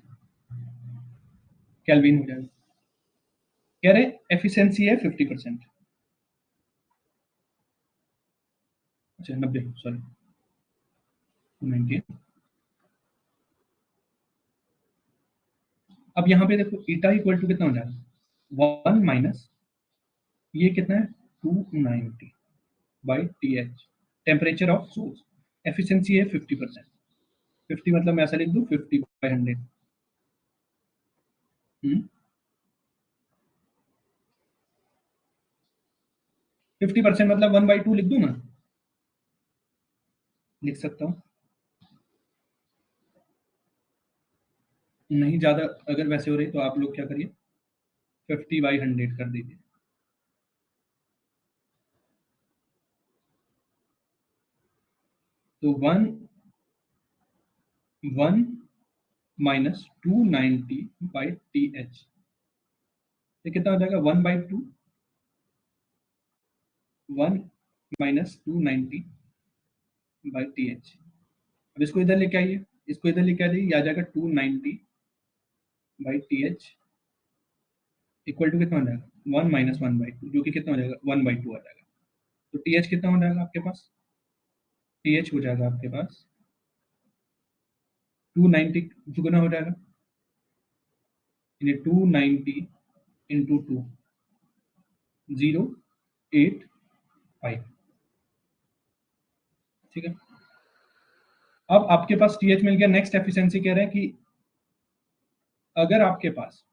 Speaker 1: केल्विन हो जाएगा। कह रहे एफिशिएंसी है 50%, अच्छा 90 सॉरी 90। अब यहाँ पे देखो ईटा इक्वल टू कितना हो जाएगा 1 माइनस ये कितना है 290/TH, temperature of source, efficiency है 50%, 50 मतलब मैं ऐसा लिख दूं 50/100। 50% मतलब 1/2 लिख दूं ना, लिख सकता हूँ नहीं ज़्यादा अगर वैसे हो रही तो आप लोग क्या करिए, 50/100 कर दीजिए। तो 1 माइनस 290/TH, ये कितना हो जाएगा? 1/2, 1 माइनस 290/TH। अब इसको इधर लेके आइए, इसको इधर लेके आइए, ये आ जाएगा 290/TH इक्वल टू कितना हो जाएगा? 1 माइनस 1/2, जो कि कितना हो जाएगा? 1/2 आ जाएगा। तो TH कितना हो जाएगा आपके पास? TH हो जाएगा आपके पास 290 दुगना हो जाएगा, यानी 290 इंटू 2, 085। ठीक है, अब आपके पास TH मिल गया। नेक्स्ट एफिशिएंसी कह रहे हैं कि अगर आपके पास,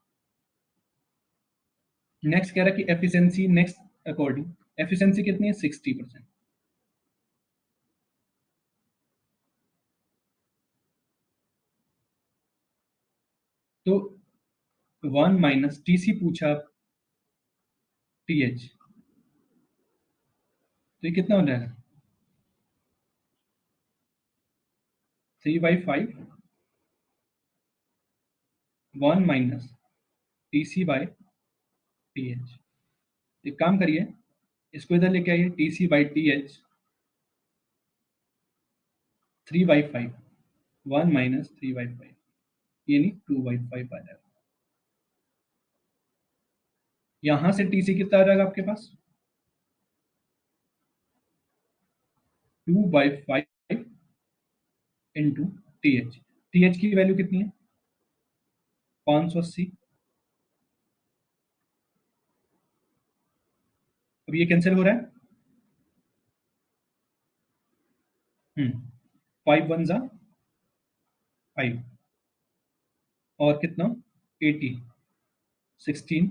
Speaker 1: नेक्स्ट कह रहा है कि एफिशिएंसी नेक्स्ट अकॉर्डिंग, एफिशिएंसी कितनी है? 60%। तो 1 माइनस TC पूछा TH, तो ये कितना हो जाएगा? 3/5, 1 माइनस TC/TH। एक काम करिए, इसको इधर लेके आइए, TC/TH 3/5, 1 माइनस 3/5, यानी 2/5 आ जाएगा। यहां से TC कितना आ जाएगा आपके पास? 2/5 इंटू TH। TH की वैल्यू कितनी है? 580। अब ये कैंसिल हो रहा है। 5 1 जा 5, और कितना? 80, 16,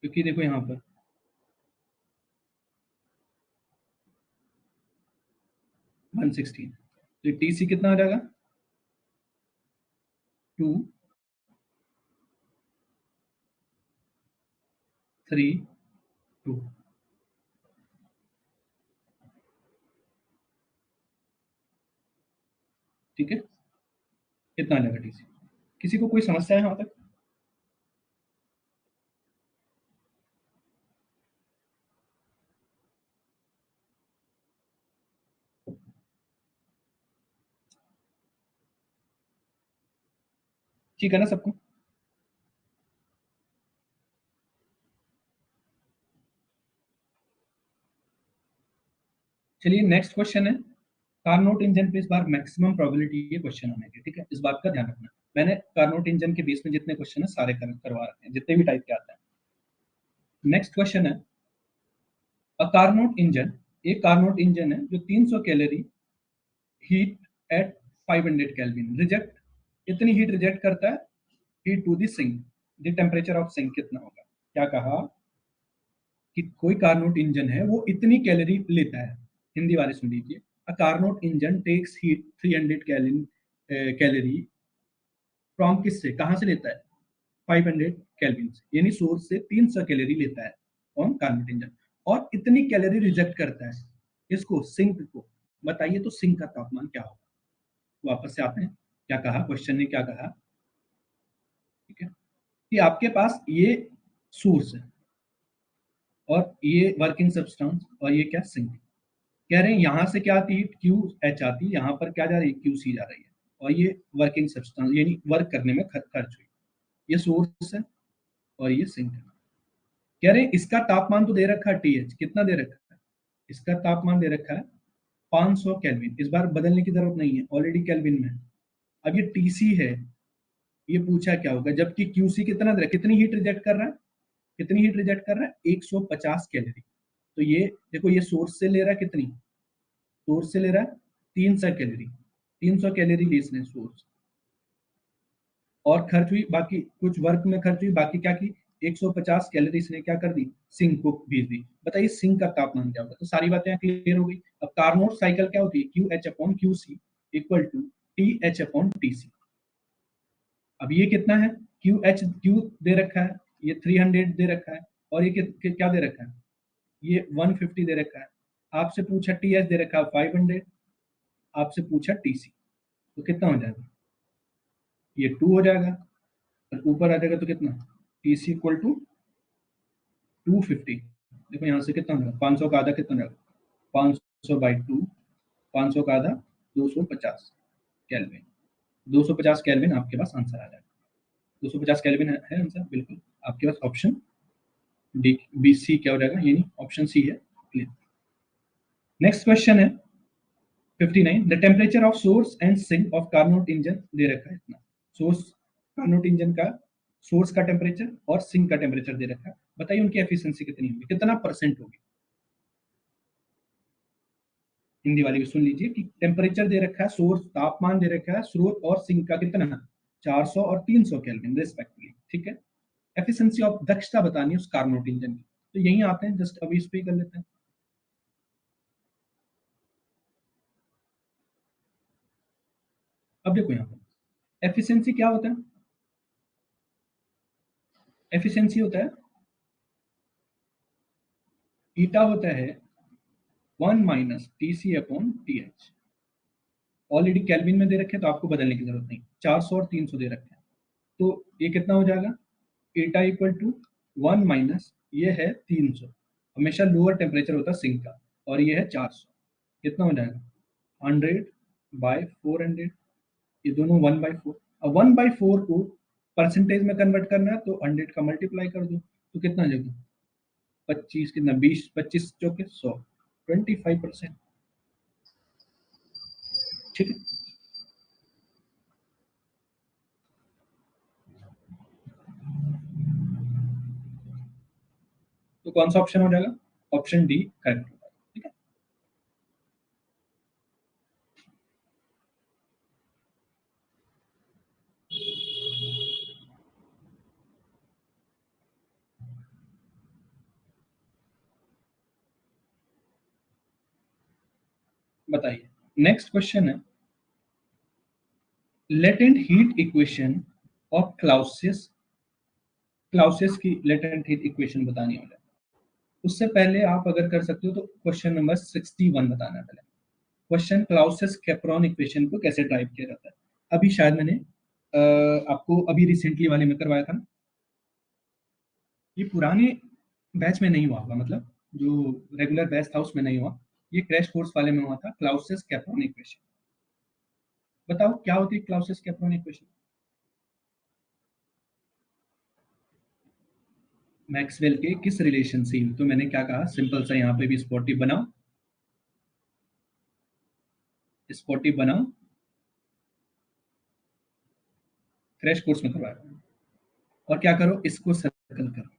Speaker 1: क्योंकि देखो यहाँ पर 116, तो TC कितना आ जाएगा? 2 3 2। ठीक है, कितना आ जाएगा TC? किसी को कोई समस्या है यहाँ तक? ठीक है ना सबको? चलिए नेक्स्ट क्वेश्चन है, कार्नोट इंजन पे इस बार मैक्सिमम प्रोबेबिलिटी ये क्वेश्चन आने की। ठीक है, इस बात का ध्यान रखना। मैंने कार्नोट इंजन के बेस में जितने क्वेश्चन है सारे करवा रखे हैं, जितने भी टाइप के आते हैं। नेक्स्ट क्वेश्चन है, अ कार्नोट इंजन, एक कार्नोट इंजन है जो 300 calorie heat at 500 Kelvin reject, इतनी हीट रिजेक्ट करता है, heat to the sink, the temperature of sink कितना होगा? क्या कहा कि कोई कार्नोट इंजन है वो इतनी कैलोरी लेता है। हिंदी वाले सुन लीजिए, a Carnot engine takes heat 300 calorie from, किससे, कहां से लेता है? 500 केल्विन से, यानी सोर्स से 300 कैलोरी लेता है कौन? कार्नोट इंजन, और इतनी कैलोरी रिजेक्ट करता है इसको, सिंक को। बताइए तो सिंक का तापमान क्या होगा? वापस से आते हैं, क्या कहा क्वेश्चन ने, क्या कहा? ठीक है, कि आपके पास ये सोर्स है और ये वर्किंग सब्सटेंस, और ये क्या? सिंक। कह रहे हैं यहां से क्या आती है? क्यू एच आती है, यहाँ पर क्या जा रही है? क्यू सी जा रही है, और ये वर्किंग सब्सटेंस यानी वर्क करने में खर्च हुई। ये सोर्स है और ये सिंक है। कह रहे हैं इसका तापमान तो दे रखा है TH, कितना दे रखा है? इसका तापमान दे रखा है 500 केल्विन। इस बार बदलने की जरूरत नहीं है, ऑलरेडी केल्विन में है। अब ये TC है, ये पूछा क्या होगा, जबकि QC कितना दे रहा है? कितनी हीट रिजेक्ट कर रहा है? कितनी हीट रिजेक्ट कर रहा है? 150 कैलोरी। तो ये देखो, ये सोर्स से ले रहा है कितनी? सोर्स से ले रहा है 300 कैलोरी, 300 कैलोरी ली इसने सोर्स, और खर्च हुई बाकी, कुछ वर्क में खर्च हुई, बाकी क्या की? 150 कैलोरी इसने क्या कर दी? सिंक को भेज दी। बताइए सिंक का तापमान क्या होगा? तो सारी बातें क्लियर हो गई। अब कार्नोट साइकिल क्या होती है? QH upon QC equal to TH upon TC। अब ये कितना है, क्यू एच क्यू दे रखा है, ये 300 दे रखा है, और ये क्या दे रखा है, ये 150 दे रखा है। आपसे पूछा टी एच दे रखा है 500, आपसे पूछा टीसी, तो कितना हो जाएगा, ये 2 हो जाएगा, और ऊपर आ जाएगा तो कितना, टी सी इक्वल टू 250। देखो यहाँ से कितना होगा, 500 का आधा कितना होगा, 500/2, 500 का आधा 250 केल्विन, 250 केल्विन आपके पास आंसर आ जाएगा। 250 केल्विन है आंसर, बिल्कुल आपके पास ऑप्शन डी बी सी क्या हो जाएगा, ये नहीं ऑप्शन सी है, क्लियर। नेक्स्ट क्वेश्चन है 59, the temperature of source and sink of Carnot engine दे रखा है इतना, सोर्स कार्नोट इंजन का सोर्स का टेम्परेचर और सिंक का टेम्परेचर दे रखा है, बताइए उनकी एफिशिएंसी कितनी होगी, कितना परसेंट होगी। हिंदी वाली भी सुन लीजिए कि टेम्परेचर दे रखा है, सोर्स तापमान दे रखा है, स्रोत और सिंक का कितना है, 400 और 300 केल्विन रिस्पेक्टिवली, ठीक है। एफिशिएंसी ऑफ दक्षता बतानी है उस कार्नोट इंजन की, तो यही आते हैं, जस्ट अभी इस पे कर लेते हैं। अब देखो यहाँ पर एफिशिएंसी क्या होता है, एफिशिएंसी होता है ईटा होता है 1 minus T C upon T H, already Kelvin में दे रखे हैं तो आपको बदलने की जरूरत नहीं, 400 और 300 दे रखे हैं, तो ये कितना हो जाएगा, एटा इक्वल टू 1 माइनस ये है 300, हमेशा लोअर टेम्परेचर होता है सिंक का, और ये है 400, कितना हो जाएगा 100/400, ये दोनों 1/4, अब 1/4 को परसेंटेज में कन्वर्ट करना है तो 100 का मल्टीप्लाई कर दो, तो कितना आ जाएगा 25, कितना 20, 25 चौके 100, 25%, ठीक है। तो कौन सा ऑप्शन हो जाएगा, ऑप्शन डी करेक्ट होगा, ठीक है। बताइए नेक्स्ट क्वेश्चन है, लेटेंट हीट इक्वेशन ऑफ क्लाउसियस, क्लाउसियस की लेटेंट हीट इक्वेशन बतानी होगा, उससे पहले आप अगर कर सकते हो तो क्वेश्चन नंबर 61 बताना है पहले, क्वेश्चन क्लाउसियस कैप्रॉन इक्वेशन को कैसे ड्राइव किया जाता है, अभी शायद मैंने आपको अभी रिसेंटली वाले में करवाया था ना, ये पुराने बैच में नहीं हुआ होगा, मतलब जो रेगुलर बैच था उसमें नहीं हुआ, ये क्रैश कोर्स वाले में हुआ था, क्लाउसियस कैप्रॉन इक्वेशन। बताओ क्या होती है क्लाउसियस कैप्रॉन इक्वेशन, मैक्सवेल के किस रिलेशन से, तो मैंने क्या कहा, सिंपल सा यहाँ पे भी स्पॉटी बनाओ, स्पॉटी बनाओ, क्रैश कोर्स में करवाया, और क्या करो इसको सर्कल करो,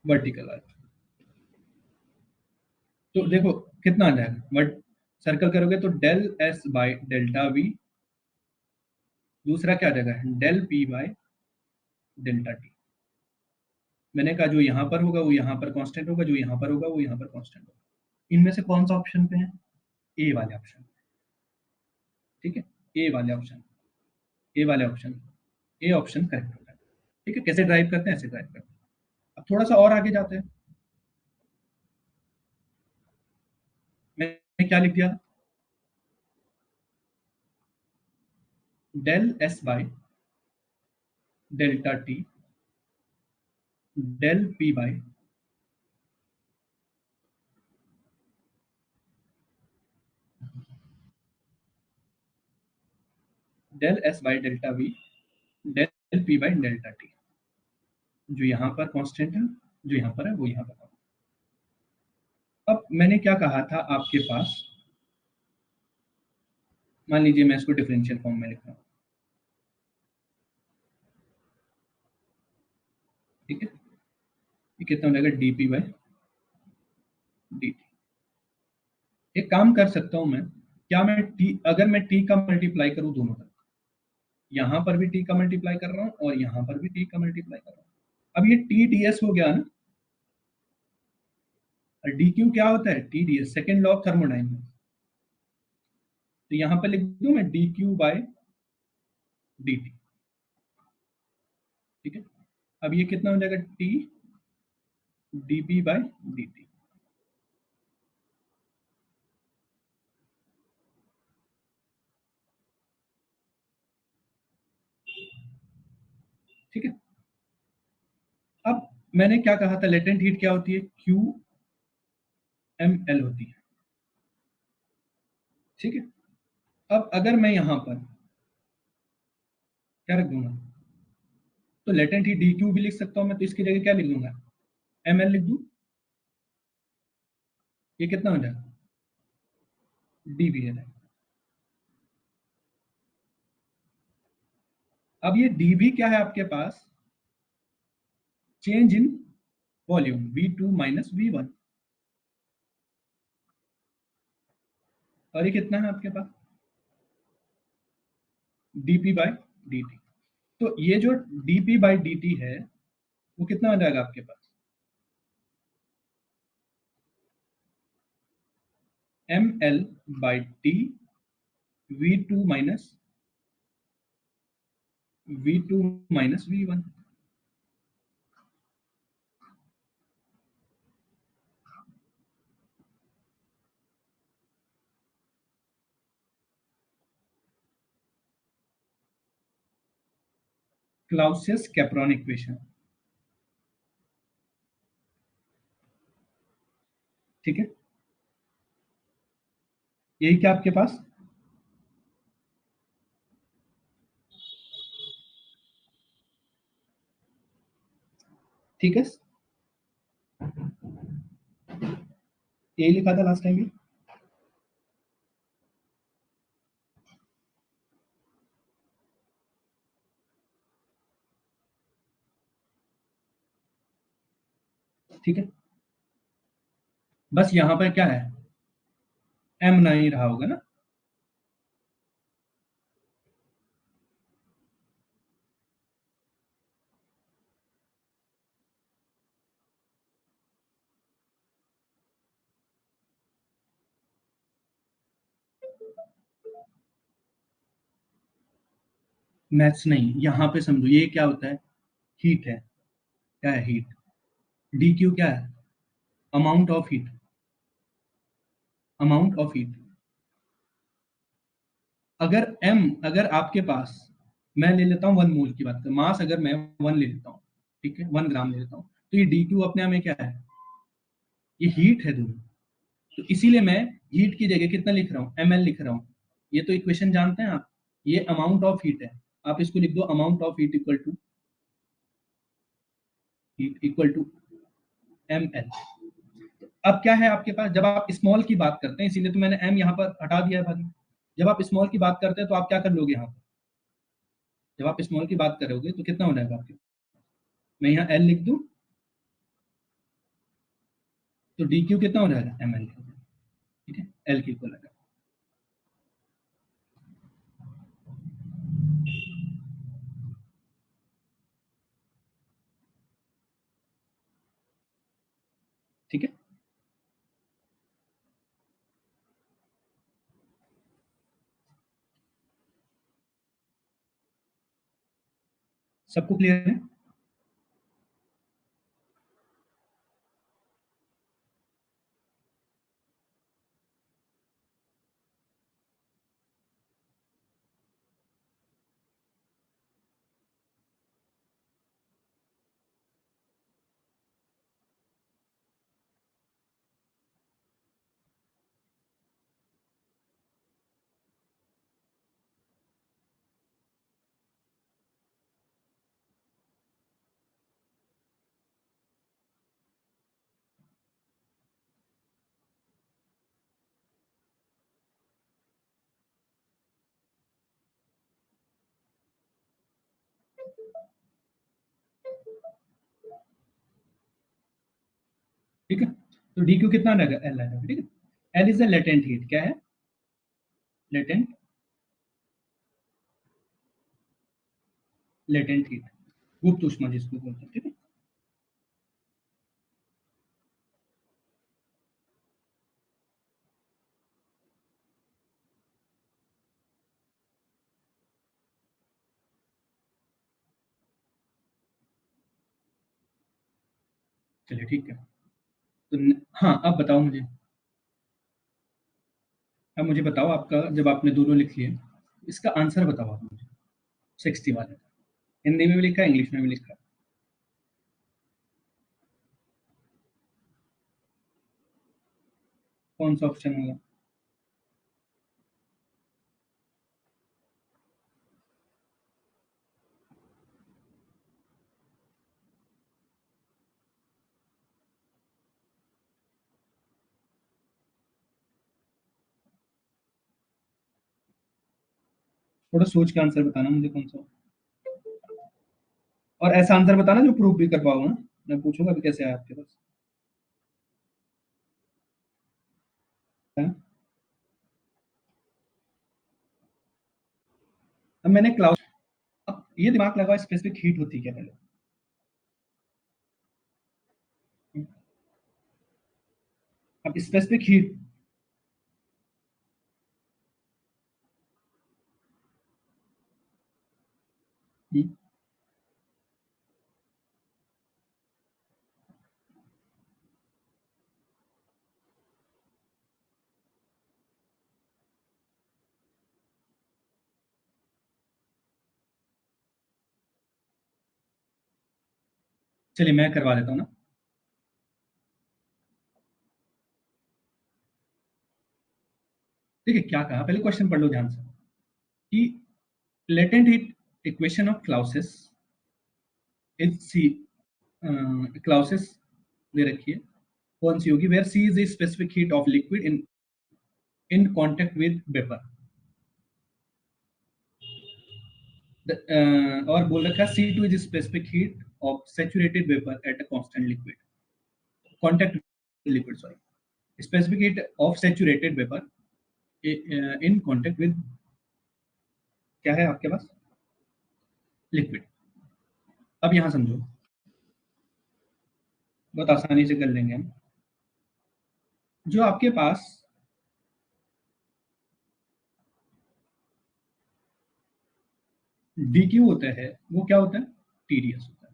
Speaker 1: वर्टिकल वाला, तो देखो कितना आ जाएगा, बट सर्कल करोगे तो del S by delta V, दूसरा क्या आ जाएगा del P by delta T, मैंने कहा जो यहाँ पर होगा वो यहाँ पर कांस्टेंट होगा, जो यहाँ पर होगा वो यहाँ पर कांस्टेंट होगा, इनमें से कौन सा ऑप्शन पे है, ए वाले ऑप्शन, ठीक है, ए वाले ऑप्शन, ए वाले ऑप्शन, ए ऑप्शन करेक्ट होगा, ठीक है। कैसे ड्राइव करते हैं, ऐसे ड्राइव करते हैं। अब थोड़ा सा और आगे जाते हैं, मैंने क्या लिख दिया, del S by delta T, del P by del S by delta V, del P by delta T, जो यहाँ पर कांस्टेंट है, जो यहाँ पर है वो यहाँ पर है। अब मैंने क्या कहा था आपके पास, मान लीजिए मैं इसको डिफरेंशियल फॉर्म में लिख रहा हूँ, ठीक है, ये कितना हो जाएगा D P by D T, एक काम कर सकता हूँ मैं, क्या मैं टी, अगर मैं टी का मल्टीप्लाई करूँ दोनों तरफ, यहाँ पर भी टी का मल्टीप्लाई कर रहा हूँ और यहाँ पर भी टी का मल्टीप्लाई कर रहा हूँ, अब ये टी डी एस हो गया ना, और डी क्यू क्या होता है, T D S second law of thermodynamics, तो यहाँ पर लिख दूं मैं D Q by D T. ठीक है, अब ये कितना हो जाएगा, T D P by D T. ठीक है, अब मैंने क्या कहा था, लेटेंट हीट क्या होती है, क्यू एम एल होती है। ठीक है, अब अगर मैं यहां पर क्या रख दूंगा, तो लेटेंट हीट डी क्यू भी लिख सकता हूं मैं, तो इसकी जगह क्या लिख दूंगा, एम एल लिख दूं। ये कितना हो जाएगा, डी वी एल है। अब ये डी वी क्या है आपके पास, change in volume V two minus V one, और ये कितना है आपके पास, डीपी बाई डी टी। तो ये जो डीपी बाई डी टी है वो कितना हो जाएगा आपके पास, M L by T V two minus V one. Clausius Clapeyron equation. ठीक है, यही क्या आपके पास, ठीक है, यही लिखा था लास्ट टाइम भी। ठीक है, बस यहाँ पर क्या है, एम नहीं रहा होगा ना। मैथ्स नहीं, यहाँ पे समझो ये क्या होता है, हीट है, क्या है हीट, डी क्यू क्या है, amount of heat, amount of heat. अगर एम, अगर आपके पास, मैं ले लेता हूँ 1 मोल की बात कर, मास अगर मैं 1 ले लेता हूँ, ठीक है, 1 ग्राम ले लेता हूँ, तो ये डी क्यू अपने आप में क्या है, ये हीट है दोनों। तो इसीलिए मैं हीट की जगह कितना लिख रहा हूँ, एम एल लिख रहा हूँ। ये तो इक्वेशन जानते हैं आप, ये अमाउंट ऑफ हीट है, आप इसको लिख दो, amount of heat equal to M L. अब क्या है आपके पास, जब आप स्मॉल की बात करते हैं, इसीलिए तो मैंने एम यहाँ पर हटा दिया है भाई। जब आप स्मॉल की बात करते हैं तो आप क्या कर लोगे यहाँ पर, जब आप स्मॉल की बात करोगे तो कितना हो जाएगा आपके, मैं यहाँ एल लिख दूं, तो डी क्यू कितना हो जाएगा, एम एल। ठीक है, एल की इक्वल आएगा। ठीक है, सबको क्लियर है। ठीक है, तो डी क्यू कितना रहेगा, एल आएगा। ठीक है, L is a latent heat, क्या है, लेटेंट, लेटेंट हीट, गुप्त ऊष्मा जिसको बोलते हैं। ठीक है, चलिए ठीक है। तो हाँ, अब बताओ मुझे। अब मुझे बताओ, आपका जब आपने दोनों लिख लिए, इसका आंसर बताओ आप मुझे, 60 वाले का। हिंदी में भी लिखा है, इंग्लिश में भी लिखा है। कौन सा ऑप्शन होगा? थोड़ा सोच के आंसर बताना मुझे कौन सा हो। और ऐसा आंसर बताना जो प्रूफ भी कर पाऊँ ना। मैं पूछूंगा भी कैसे आया आपके पास। है? अब मैंने क्लाउड, अब ये दिमाग लगाओ, स्पेसिफिक हीट होती क्या पहले? अब स्पेसिफिक हीट, चलिए मैं करवा देता हूँ ना। देखिए क्या कहा, पहले क्वेश्चन पढ़ लो ध्यान से, कि latent heat equation of Clausius is C, Clausius दे रखी है, कौन सी होगी? Where C is the specific heat of liquid in contact with vapour. और बोल रखा है C two is specific heat of saturated vapour at a constant liquid, contact liquid sorry, specific heat of saturated vapour in contact with, क्या है आपके पास? Liquid. अब यहां समझो, बहुत आसानी से कर लेंगे हम। जो आपके पास डी क्यू होता है, वो क्या होता है? टीडीएस होता है।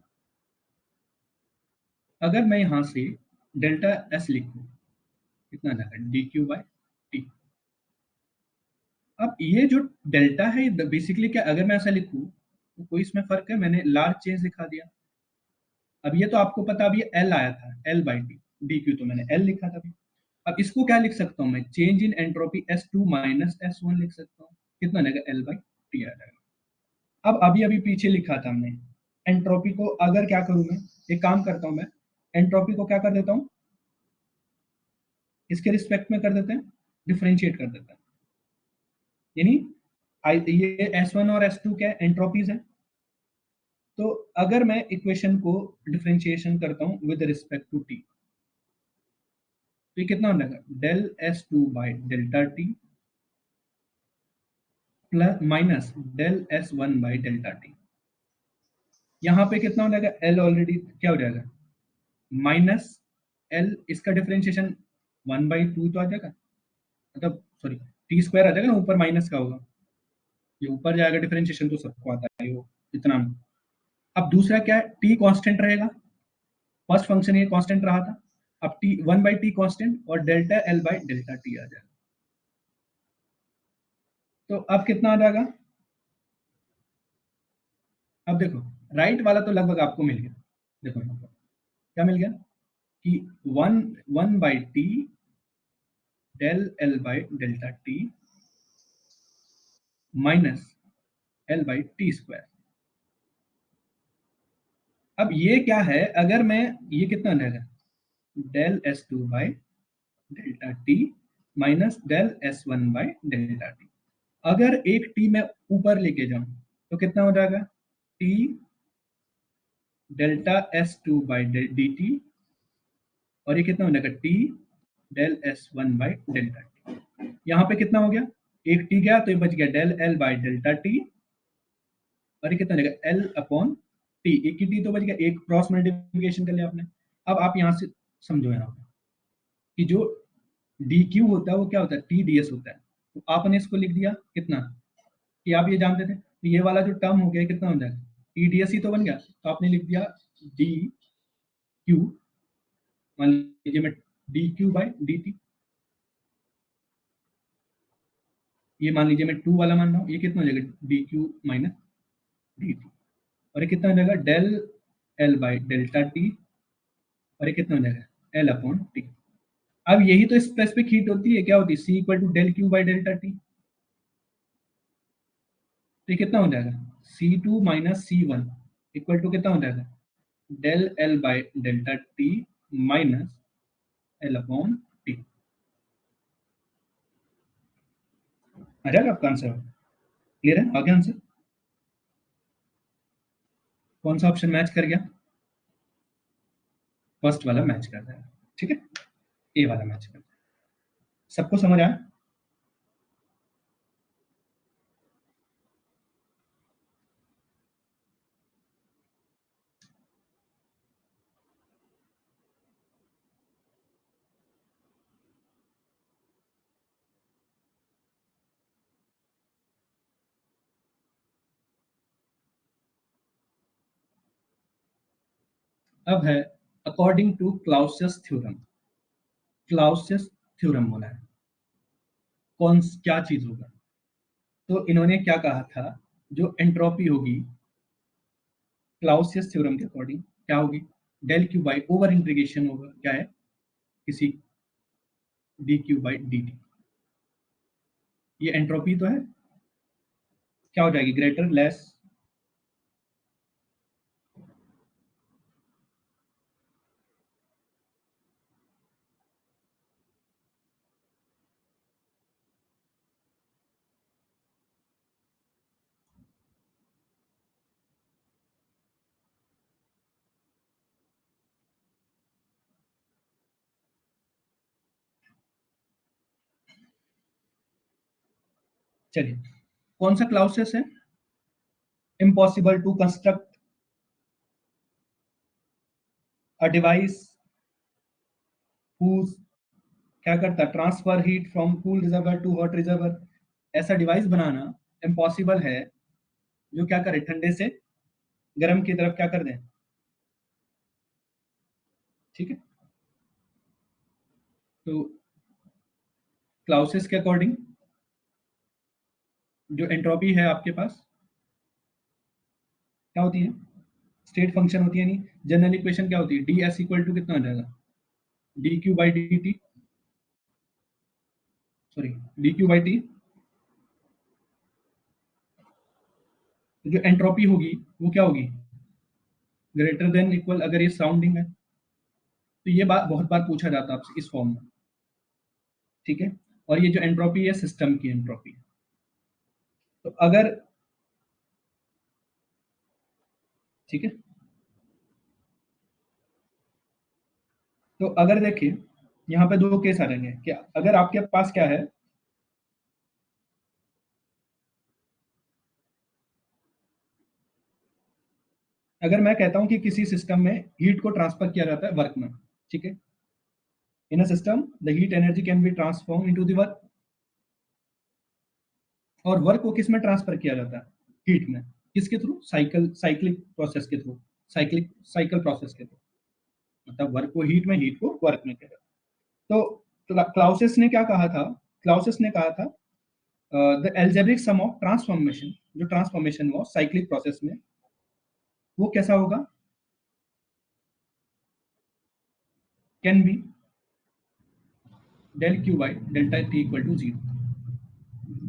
Speaker 1: अगर मैं यहां से डेल्टा एस लिखूं, कितना जाएगा? D Q by T. अब ये जो डेल्टा है, बेसिकली क्या, अगर मैं ऐसा लिखूं तो कोई इसमें फर्क है? मैंने लार्ज चेंज दिखा दिया। अब ये तो आपको पता, अब ये एल आया था, L by T, D Q तो मैंने एल लिखा था अभी। अब इसको क्या लिख सकता हूँ मैं? Change in entropy S two minus S one लिख सकता हूँ। कितना लगेगा? एल बाई टी आ जाएगा। अब अभी अभी पीछे लिखा था हमने, एंट्रोपी को अगर क्या करूं मैं, एक काम करता हूं मैं, एंट्रोपी को क्या कर देता हूं, इसके रिस्पेक्ट में कर देते हैं, डिफरेंशिएट कर देते हैं। यानी ये एस वन और एस टू क्या एंट्रोपीज है? तो अगर मैं इक्वेशन को डिफरेंशिएशन करता हूं विद रिस्पेक्ट टू टी, तो ये कितना हो जाएगा? Del S two by delta T plus minus del S one by delta T. यहाँ पे कितना हो जाएगा? एल ऑलरेडी क्या हो जाएगा? माइनस एल, इसका डिफरेंशिएशन 1/2 तो आ जाएगा, मतलब सॉरी, टी स्क्वायर आ जाएगा ना, ऊपर माइनस का होगा, ये ऊपर जाएगा, डिफरेंशिएशन तो सबको आता है वो, इतना। अब दूसरा क्या है? टी कांस्टेंट रहेगा, फर्स्ट फंक्शन ये कांस्टेंट रहा था। अब टी 1/t कांस्टेंट और delta L by delta T आ जाएगा। तो अब कितना आ जाएगा? अब देखो, राइट वाला तो लगभग आपको मिल गया। देखो यहाँ पर क्या मिल गया, कि one one by T del L by delta T minus L by T square. अब ये क्या है, अगर मैं, ये कितना रहेगा? Del S two by delta T minus del S one by delta T. अगर एक टी मैं ऊपर लेके जाऊं तो कितना हो जाएगा? T delta S two by D T, और ये कितना हो जाएगा? T del S one by delta T. यहाँ पे कितना हो गया? एक टी गया तो ये बच गया del L by delta T, और ये कितना हो जाएगा? एल अपॉन टी, एक की टी तो बच गया, एक क्रॉस मल्टीप्लिकेशन कर लिया आपने। अब आप यहाँ से समझो यहाँ पे, कि जो डी क्यू होता है वो क्या होता है? टी डी एस होता है। तो आपने इसको लिख दिया कितना, कि आप ये जानते थे, तो ये वाला जो टर्म हो गया कितना हो जाएगा? टी डी एस ही तो बन गया, तो आपने लिख दिया डी क्यू मान लीजिए मैं dq by dt, ये मान लीजिए मैं 2 वाला मान रहा हूँ, ये कितना हो जाएगा dq माइनस dt, और ये कितना हो जाएगा del L by delta T, और ये कितना हो जाएगा एल अपॉन टी। अब यही तो स्पेसिफिक हीट होती है, क्या होती है, C equal to del Q by delta T. तो ये कितना हो जाएगा C two minus C one equal to कितना हो जाएगा del L by delta T minus L upon T. आ जाएगा आपका आंसर, क्लियर है, आगे आंसर कौन सा ऑप्शन मैच कर गया, फर्स्ट वाला मैच कर रहा है, ठीक है, ए वाला मैच कर रहा है। सबको समझ आया? अब है अकॉर्डिंग टू क्लाउसियस थ्योरम, क्लाउसियस थ्योरम बोला है, कौन क्या चीज होगा, तो इन्होंने क्या कहा था, जो एंट्रोपी होगी क्लाउसियस थ्योरम के अकॉर्डिंग क्या होगी, del Q by over integration होगा क्या है किसी D Q by D T, ये एंट्रोपी तो है, क्या हो जाएगी ग्रेटर लेस, चलिए कौन सा क्लाउसियस है, impossible to construct a device whose क्या करता है transfer heat from cool reservoir to hot reservoir, ऐसा डिवाइस बनाना इम्पॉसिबल है जो क्या करे ठंडे से गर्म की तरफ क्या कर दें, ठीक है। तो क्लाउसियस के अकॉर्डिंग जो एंट्रोपी है आपके पास क्या होती है, स्टेट फंक्शन होती है, नहीं जनरल इक्वेशन क्या होती है, डी एस इक्वल टू कितना हो जाएगा D Q by D T, sorry D Q by T. जो एंट्रोपी होगी वो क्या होगी ग्रेटर देन इक्वल, अगर ये सराउंडिंग है तो ये बात बहुत बार पूछा जाता है आपसे इस फॉर्म में, ठीक है। और ये जो एंट्रोपी है सिस्टम की एंट्रोपी, तो अगर, ठीक है, तो अगर देखिए यहाँ पे दो केस आ रहेंगे, कि अगर आपके पास क्या है, अगर मैं कहता हूं कि किसी सिस्टम में हीट को ट्रांसफर किया जाता है वर्क में, ठीक है, in a system the heat energy can be transform into the work, और वर्क को किस में ट्रांसफर किया जाता है हीट में, किसके थ्रू साइक्लिक प्रोसेस के थ्रू, साइकिल प्रोसेस के थ्रू, मतलब वर्क को हीट में, हीट को वर्क में किया जाता है। तो क्लाउसियस ने क्या कहा था, क्लाउसियस ने कहा था the algebraic sum of transformation, जो ट्रांसफॉर्मेशन हुआ साइक्लिक प्रोसेस में वो कैसा होगा, can be del q by delta t equal to 0,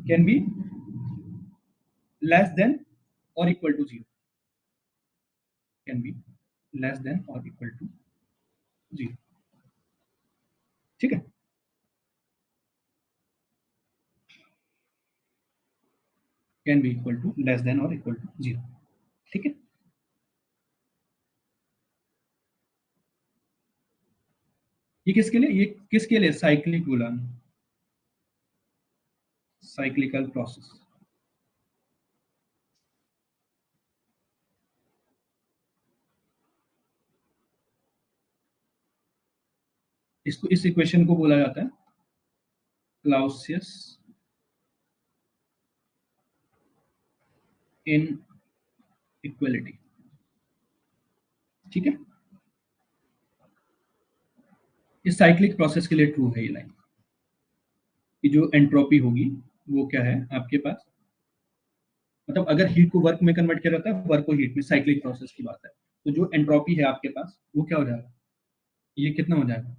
Speaker 1: can be less than or equal to 0, can be less than or equal to 0, ठीक है, can be equal to less than or equal to 0, ठीक है। ये किसके लिए, ये किसके लिए साइक्लिक बोला, साइक्लिकल प्रोसेस, इसको इस इक्वेशन को बोला जाता है क्लाउसियस इन इक्वलिटी, ठीक है। इस साइक्लिक प्रोसेस के लिए ट्रू है ये लाइन, कि जो एंट्रोपी होगी वो क्या है आपके पास, मतलब अगर हीट को वर्क में कन्वर्ट किया जाता है, वर्क को हीट में, साइक्लिक प्रोसेस की बात है, तो जो एंट्रोपी है आपके पास वो क्या हो जाएगा, ये कितना हो जाएगा,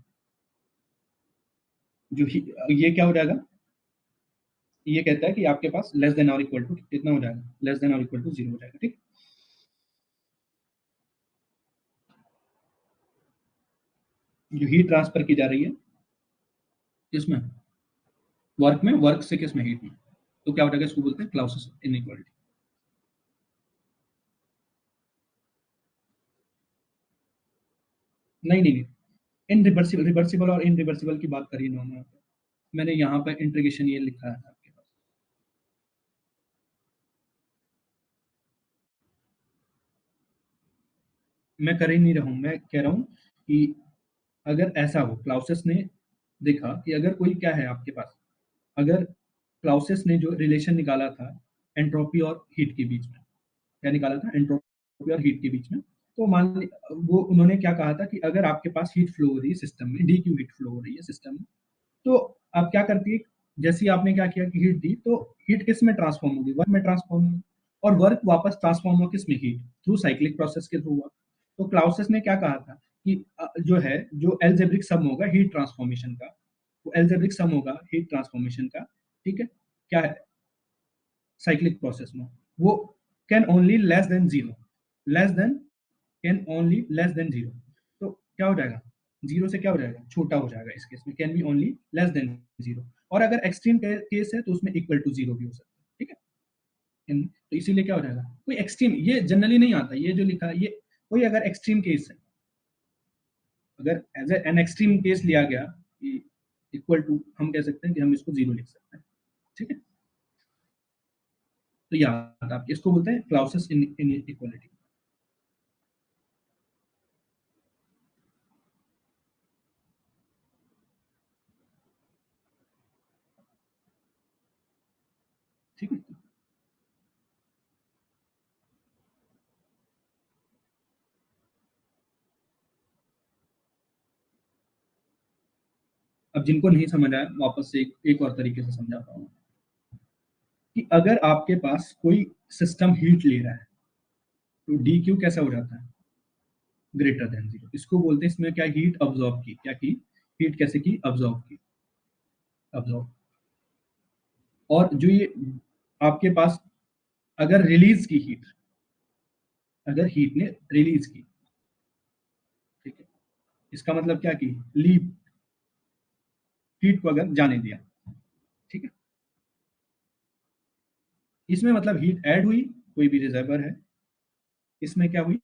Speaker 1: जो ये क्या हो जाएगा, ये कहता है कि आपके पास लेस देन और इक्वल टू कितना हो जाएगा, लेस देन और इक्वल टू 0 हो जाएगा, ठीक। जो हीट ट्रांसफर की जा रही है किसमें, वर्क में, वर्क से किसमें, हीट में, तो क्या हो जाएगा, इसको बोलते हैं क्लाउसियस इनइक्वालिटी। नहीं नहीं नहीं, इन रिवर्सिबल, रिवर्सिबल और इनरिवर्सिबल की बात करी इन्होंने यहाँ पे। मैंने यहाँ पर इंटीग्रेशन ये लिखा है आपके पास। मैं कर ही नहीं रहा हूँ, मैं कह रहा हूँ कि अगर ऐसा हो, क्लाउसियस ने देखा कि अगर कोई क्या है आपके पास, अगर क्लाउसियस ने जो रिलेशन निकाला था एंट्रोपी और हीट के बीच में, क्या निकाला था, एंट्रोपी और हीट के बीच में, तो वो उन्होंने क्या कहा था कि अगर आपके पास हीट फ्लो हो रही है सिस्टम में, डी क्यू हीट फ्लो हो रही है सिस्टम में, तो आप क्या करती है, जैसे ही आपने क्या किया कि हीट दी, तो हीट किस में ट्रांसफॉर्म होगी, वर्क में ट्रांसफॉर्म होगी, और वर्क वापस ट्रांसफॉर्म हो किस में, हीट थ्रू, साइक्लिक प्रोसेस के थ्रू हुआ। तो क्लाउसियस ने क्या कहा था कि जो है, जो एल्जेब्रिक सम होगा हीट ट्रांसफॉर्मेशन का, वो एल्जेब्रिक सम होगा हीट ट्रांसफॉर्मेशन का, ठीक है, क्या है, साइक्लिक प्रोसेस में, वो can only less than zero, less than, can only less than zero, तो क्या हो जाएगा, जीरो से क्या हो जाएगा, छोटा हो जाएगा इस केस में, can be only less than zero, और अगर एक्सट्रीम केस है तो उसमें इक्वल टू जीरो भी हो सकता है, ठीक है। तो इसीलिए क्या हो जाएगा, कोई एक्सट्रीम, ये जनरली नहीं आता, ये जो लिखा है ये, कोई अगर एक्सट्रीम केस है, अगर एज एन एक्सट्रीम केस लिया गया कि इक्वल टू, हम कह सकते हैं कि हम इसको जीरो लिख सकते हैं, ठीक है। तो याद आप इसको बोलते हैं क्लाउसियस इन इक्वालिटी, ठीक है। अब जिनको नहीं समझ आया, वापस से एक और तरीके से समझाता हूँ, कि अगर आपके पास कोई सिस्टम हीट ले रहा है, तो डी क्यू कैसा हो जाता है, ग्रेटर देन जीरो, इसको बोलते हैं, इसमें क्या हीट अब्जॉर्ब की, क्या की, हीट कैसे की, अब्जॉर्ब की, अब्जॉर्ब। और जो ये आपके पास अगर रिलीज की हीट, अगर हीट ने रिलीज की, ठीक है, इसका मतलब क्या की, लीव, हीट को अगर जाने दिया, ठीक है, इसमें मतलब हीट ऐड हुई, कोई भी रिजर्वर है, इसमें क्या हुई,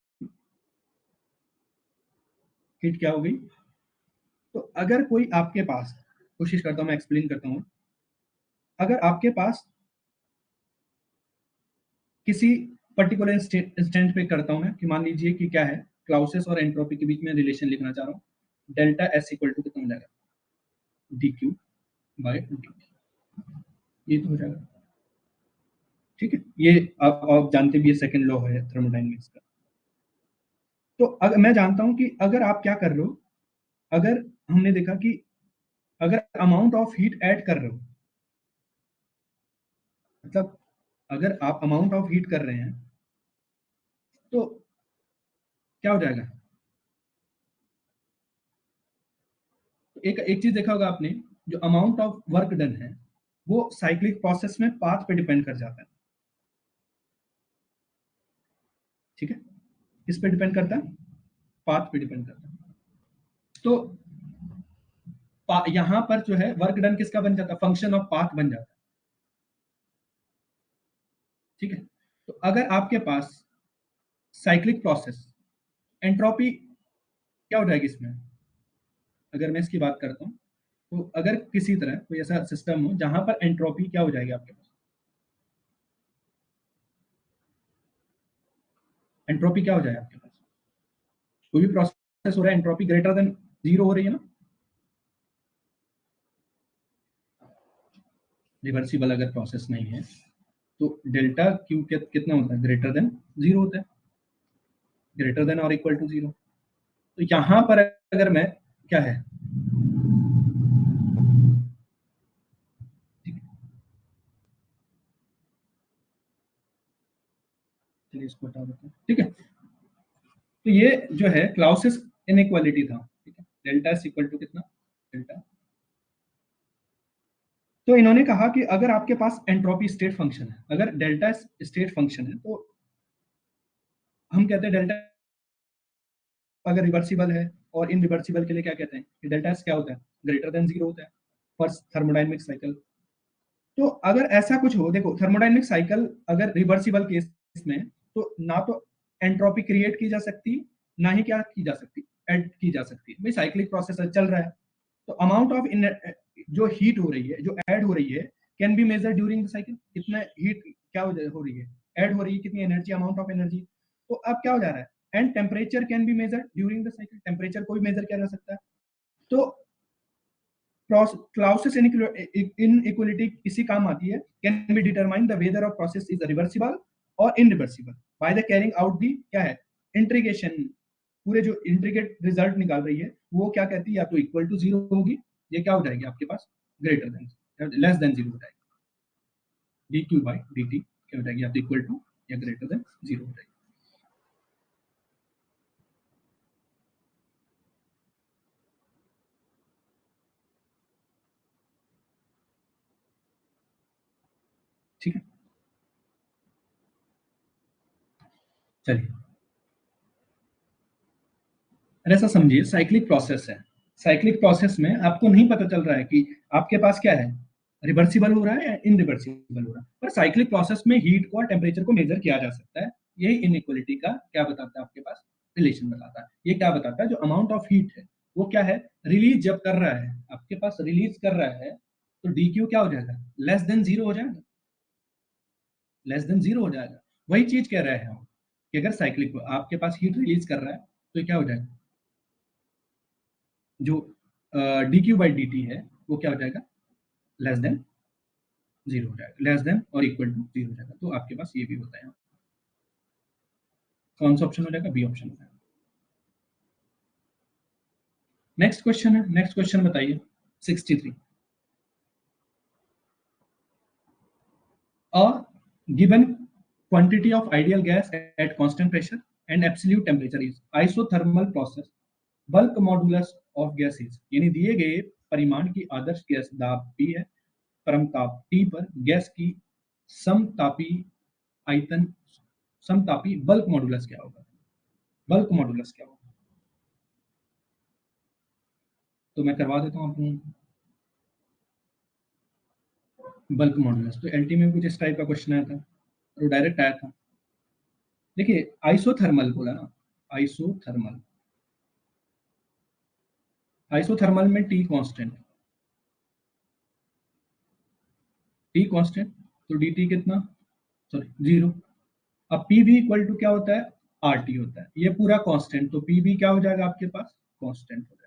Speaker 1: हीट क्या हो गई, तो अगर कोई आपके पास, कोशिश करता हूं मैं एक्सप्लेन करता हूं, अगर आपके पास किसी पर्टिकुलर इंस्टेंट पे करता हूं मैं, कि मान लीजिए कि क्या है, क्लाउसियस और एंट्रोपी के बीच में रिलेशन लिखना चाह रहा हूँ, डेल्टा एस इक्वल टू कितना हो जाएगा, डी क्यू बाय डी, ये तो हो जाएगा, ठीक है। ये आप जानते भी, ये सेकंड लॉ है थर्मोडायनेमिक्स का। तो अगर मैं जानता हूं कि अगर आप क्या कर रहे हो, अगर हमने देखा कि अगर अमाउंट ऑफ हीट ऐड कर रहे हो, मतलब अगर आप अमाउंट ऑफ हीट कर रहे हैं, तो क्या हो जाएगा, तो एक एक चीज देखा होगा आपने, जो अमाउंट ऑफ वर्क डन है, वो साइक्लिक प्रोसेस में पाथ पे डिपेंड कर जाता है, ठीक है, किस पे डिपेंड करता है, पाथ पे डिपेंड करता है। तो यहाँ पर जो है वर्क डन किसका बन जाता है, फंक्शन ऑफ पाथ बन जाता है, ठीक है। तो अगर आपके पास साइक्लिक प्रोसेस, एंट्रोपी क्या हो जाएगी इसमें, अगर मैं इसकी बात करता हूँ, तो अगर किसी तरह कोई ऐसा सिस्टम हो जहां पर एंट्रोपी क्या हो जाएगी आपके पास, एंट्रोपी क्या हो जाएगा आपके पास, कोई भी प्रोसेस हो रहा है, एंट्रोपी ग्रेटर देन जीरो हो रही है ना, रिवर्सिबल अगर प्रोसेस नहीं है, तो डेल्टा क्यू कितना होता है, ग्रेटर देन जीरो होता है, ग्रेटर देन और इक्वल टू जीरो। तो यहाँ पर अगर मैं क्या है, इसको हटा देते हैं, ठीक है। तो ये जो है क्लाउसिस इनइक्वालिटी था, ठीक है। डेल्टा एस इक्वल टू कितना, डेल्टा। तो इन्होंने कहा कि अगर आपके पास एंट्रोपी स्टेट फंक्शन है, अगर डेल्टा एस स्टेट फंक्शन है, तो हम कहते हैं डेल्टा अगर रिवर्सिबल है, और इन रिवर्सिबल के लिए क्या कहते हैं कि डेल्टा एस क्या होता है, ग्रेटर देन जीरो होता है फॉर थर्मोडाइनमिक साइकिल। तो अगर ऐसा कुछ हो, देखो थर्मोडाइनमिक साइकिल अगर रिवर्सिबल केस में, तो ना तो एंट्रोपी क्रिएट की जा सकती, ना ही क्या की जा सकती, ऐड की जा सकती। भाई साइक्लिक प्रोसेस चल रहा है, तो अमाउंट ऑफ जो हीट हो रही है, जो ऐड हो रही है, can be measure during the cycle. कितना हीट क्या हो रही है, ऐड हो रही है, कितनी एनर्जी, अमाउंट ऑफ एनर्जी। तो अब क्या हो जा रहा है, and temperature can be measure during the cycle, temperature को भी मेजर किया जा सकता है। तो क्लाउसिस इनइक्वालिटी इसी काम आती है, can be determine the whether of process is reversible और irreversible by the carrying out the क्या है, इंट्रीगेशन। पूरे जो इंट्रीगेट रिजल्ट निकाल रही है, वो क्या कहती है, या तो इक्वल टू जीरो होगी, ये क्या हो जाएगी आपके पास, greater than, less than zero हो जाएगी, D Q by D T क्या हो जाएगी, या तो इक्वल टू या ग्रेटर देन जीरो हो जाएगी। ठीक है, चलिए। और ऐसा समझिए साइक्लिक प्रोसेस है, साइक्लिक प्रोसेस में आपको नहीं पता चल रहा है कि आपके पास क्या है, रिवर्सिबल हो रहा है या इनरिवर्सिबल हो रहा है, पर साइक्लिक प्रोसेस में हीट को और टेम्परेचर को मेजर किया जा सकता है। यही इनइक्वालिटी का क्या बताता है, आपके पास रिलेशन बताता है। ये क्या बताता है, जो अमाउंट ऑफ हीट है वो क्या है, रिलीज जब कर रहा है, आपके पास रिलीज कर रहा है, तो डी क्यू क्या हो जाएगा, लेस देन जीरो हो जाएगा, लेस देन जीरो हो जाएगा। वही चीज कह रहे हैं हम कि अगर साइक्लिक आपके पास हीट रिलीज कर रहा है, तो क्या हो जाएगा, जो D Q by D T है, वो क्या हो जाएगा, लेस देन जीरो हो जाएगा, लेस देन और इक्वल टू जीरो हो जाएगा। तो आपके पास ये भी होता है, कौन सा ऑप्शन हो जाएगा, बी ऑप्शन हो जाएगा। नेक्स्ट क्वेश्चन है, नेक्स्ट क्वेश्चन बताइए, 63। A given quantity of ideal gas at constant pressure and absolute temperature is isothermal process bulk modulus of gas is, यानी दिए गए परिमाण की आदर्श गैस दाब P है, परम ताप T पर गैस की समतापी आयतन, समतापी बल्क मॉडुलस क्या होगा, बल्क मॉडुलस क्या होगा। तो मैं करवा देता हूँ आपको बल्क मॉडुलस। तो एलटी में कुछ इस टाइप का क्वेश्चन आया था, तो डायरेक्ट आया था। देखिए आइसोथर्मल बोला ना, आइसोथर्मल, आइसोथर्मल में टी कांस्टेंट, टी कांस्टेंट, तो डी टी कितना, सॉरी जीरो। अब पी भी इक्वल टू क्या होता है, आर टी होता है, ये पूरा कांस्टेंट, तो पी भी क्या हो जाएगा आपके पास, कांस्टेंट हो जाएगा।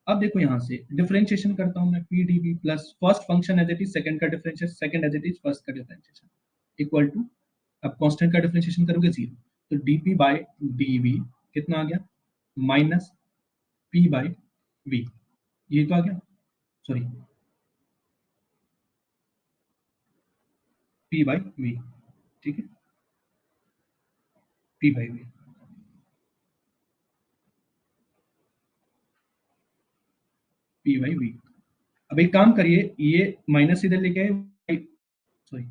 Speaker 1: अब देखो यहाँ से डिफरेंशिएशन करता हूँ मैं, P D B plus first function as it is, second का differentiation, second as it is, first का डिफरेंशिएशन, इक्वल टू, अब कांस्टेंट का डिफरेंशिएशन करोगे जीरो, तो डीपी बाई डी कितना आ गया, माइनस पी बाई वी, ये तो आ गया, सॉरी पी बाई वी, ठीक है, P by V, P by V. अब एक काम करिए, ये माइनस इधर लेके आए, sorry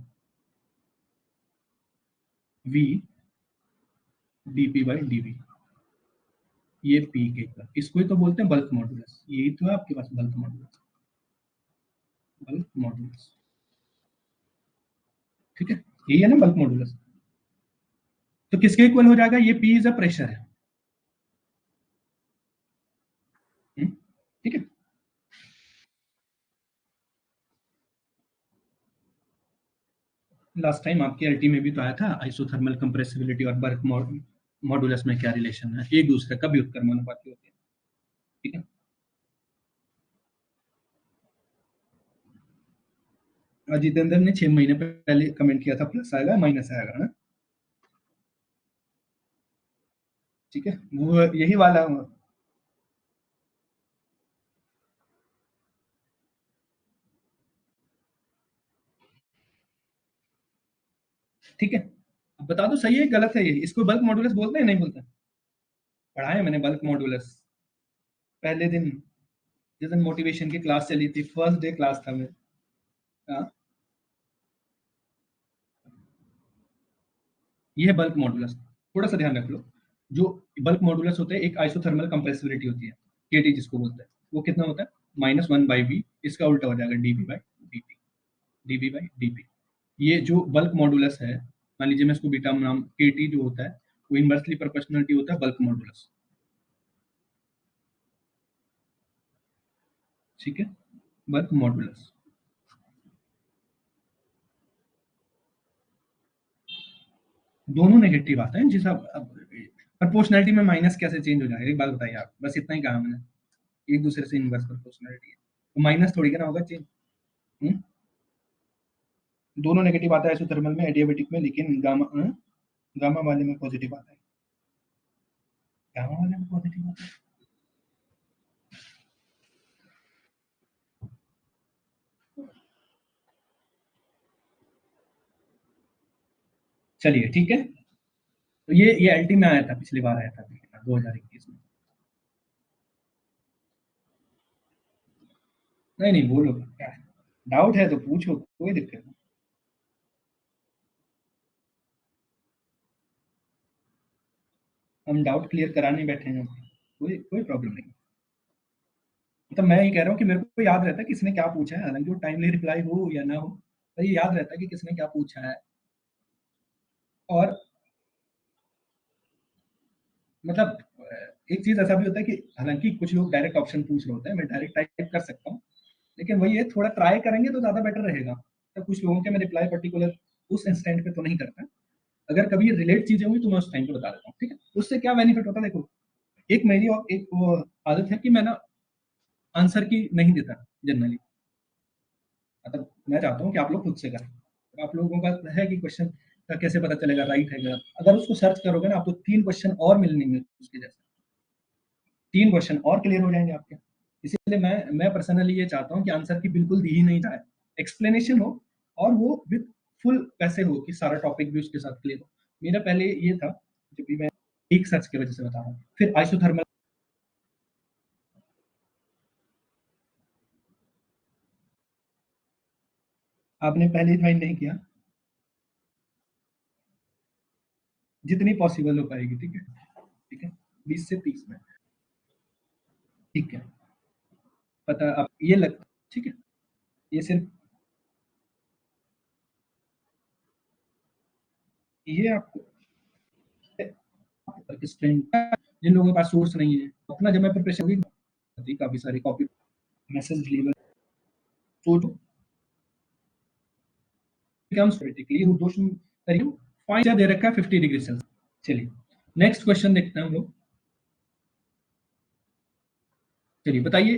Speaker 1: V D P by D V, ये पी के इक्वल, इसको ही तो बोलते हैं बल्क मॉडुलस, यही तो है आपके पास बल्क मॉडुलस, बल्क मॉडुलस, ठीक है, यही है ना बल्क मॉडुलस। तो किसके इक्वल हो जाएगा, ये पी इज अ प्रेशर है, ठीक है। लास्ट टाइम आपके एलटी में भी तो आया था, आइसोथर्मल कंप्रेसिबिलिटी और बल्क मॉडुलस में क्या रिलेशन है, एक दूसरे का भी उत्क्रमणानुपाती होते हैं, ठीक है। जितेंद्र ने 6 महीने पहले कमेंट किया था, प्लस आएगा माइनस आएगा ना, ठीक है, वो यही वाला, ठीक है। बता दो सही है गलत है ये, इसको बल्क मॉडुलस बोलते हैं नहीं बोलते? पढ़ा है मैंने बल्क मॉडुलस पहले दिन, जिस दिन मोटिवेशन की क्लास चली थी, फर्स्ट डे क्लास था मेरा। हाँ, ये है बल्क मॉडुलस। थोड़ा सा ध्यान रख लो, जो बल्क मॉडुलस होते हैं, एक आइसोथर्मल कंप्रेसिबिलिटी होती है, केटी जिसको बोलते हैं, वो कितना होता है -1/v, इसका उल्टा हो जाएगा dv/dt, dv/dp। ये जो बल्क मॉडुलस है, मान लीजिए मैं इसको बीटा नाम, केटी जो होता है वो इनवर्सली प्रोपोर्शनलिटी होता है बल्क मॉडुलस, ठीक है, बल्क मॉडुलस। दोनों नेगेटिव आते हैं, जिस अब प्रोपोर्शनलिटी में माइनस कैसे चेंज हो जाएगा, एक बात बताइए आप, बस इतना ही कहा मैंने, एक दूसरे से इनवर्स प्रोपोर्शनलिटी है तो माइनस थोड़ी ना होगा चेंज। दोनों नेगेटिव आता है आइसोथर्मल में, एडियाबेटिक में, लेकिन गामा वाले में पॉजिटिव आता है, गामा वाले में पॉजिटिव आता है। चलिए ठीक है, तो ये एलटी में आया था, पिछली बार आया था 2021 में। नहीं नहीं, बोलो क्या है, डाउट है तो पूछो, कोई दिक्कत नहीं। हम डाउट क्लियर कराने बैठे हैं, कोई कोई प्रॉब्लम नहीं। मतलब मैं ये कह रहा हूँ कि मेरे को याद रहता है किसने क्या पूछा है, हालांकि वो टाइमली रिप्लाई हो या ना हो, तो ये याद रहता है कि किसने क्या पूछा है। और मतलब एक चीज ऐसा भी होता है कि हालांकि कुछ लोग डायरेक्ट ऑप्शन पूछ रहे होते हैं, मैं डायरेक्ट टाइप कर सकता हूँ, लेकिन वही है, थोड़ा ट्राई करेंगे तो ज्यादा बेटर रहेगा। तो कुछ लोगों के मैं रिप्लाई पर्टिकुलर उस इंस्टेंट पे तो नहीं करता, अगर कभी रिलेट चीजें हुई तो मैं उस टाइम पे बता देता हूँ, ठीक है। उससे क्या बेनिफिट होता है, देखो, एक मेरी और एक वो आदत है कि मैं ना आंसर की नहीं देता जनरली, मतलब मैं चाहता हूँ कि आप लोग खुद से करें। तो आप लोगों का है कि क्वेश्चन का कैसे पता चलेगा राइट है गलत, अगर उसको सर्च करोगे ना आप, तो 3 क्वेश्चन और मिलेंगे उसके जैसे, 3 क्वेश्चन और क्लियर हो जाएंगे आपके। इसीलिए मैं पर्सनली ये चाहता हूँ कि आंसर की बिल्कुल दी ही नहीं जाए, एक्सप्लेनेशन हो, और वो विद फुल कैसे हो कि सारा टॉपिक भी उसके साथ क्लियर हो। मेरा पहले ये था, जब भी मैं एक सर्च की वजह से बता रहा हूँ, फिर आइसोथर्मल। आपने पहले ही फाइंड नहीं किया, जितनी पॉसिबल हो पाएगी, ठीक है, ठीक है, 20 से 30 में, ठीक है, पता आप ये लग, ठीक है, ये सिर्फ ये आपको स्ट्रेंथ, जिन लोगों के पास सोर्स नहीं है अपना, जब मैं प्रिपरेशन होगी काफी सारी कॉपी मैसेज डिलीवर, तो becomes critically दोष करिए, फाइन दे रखा है 50 डिग्री सेल्सियस। चलिए नेक्स्ट क्वेश्चन देखते हैं हम लोग। चलिए बताइए,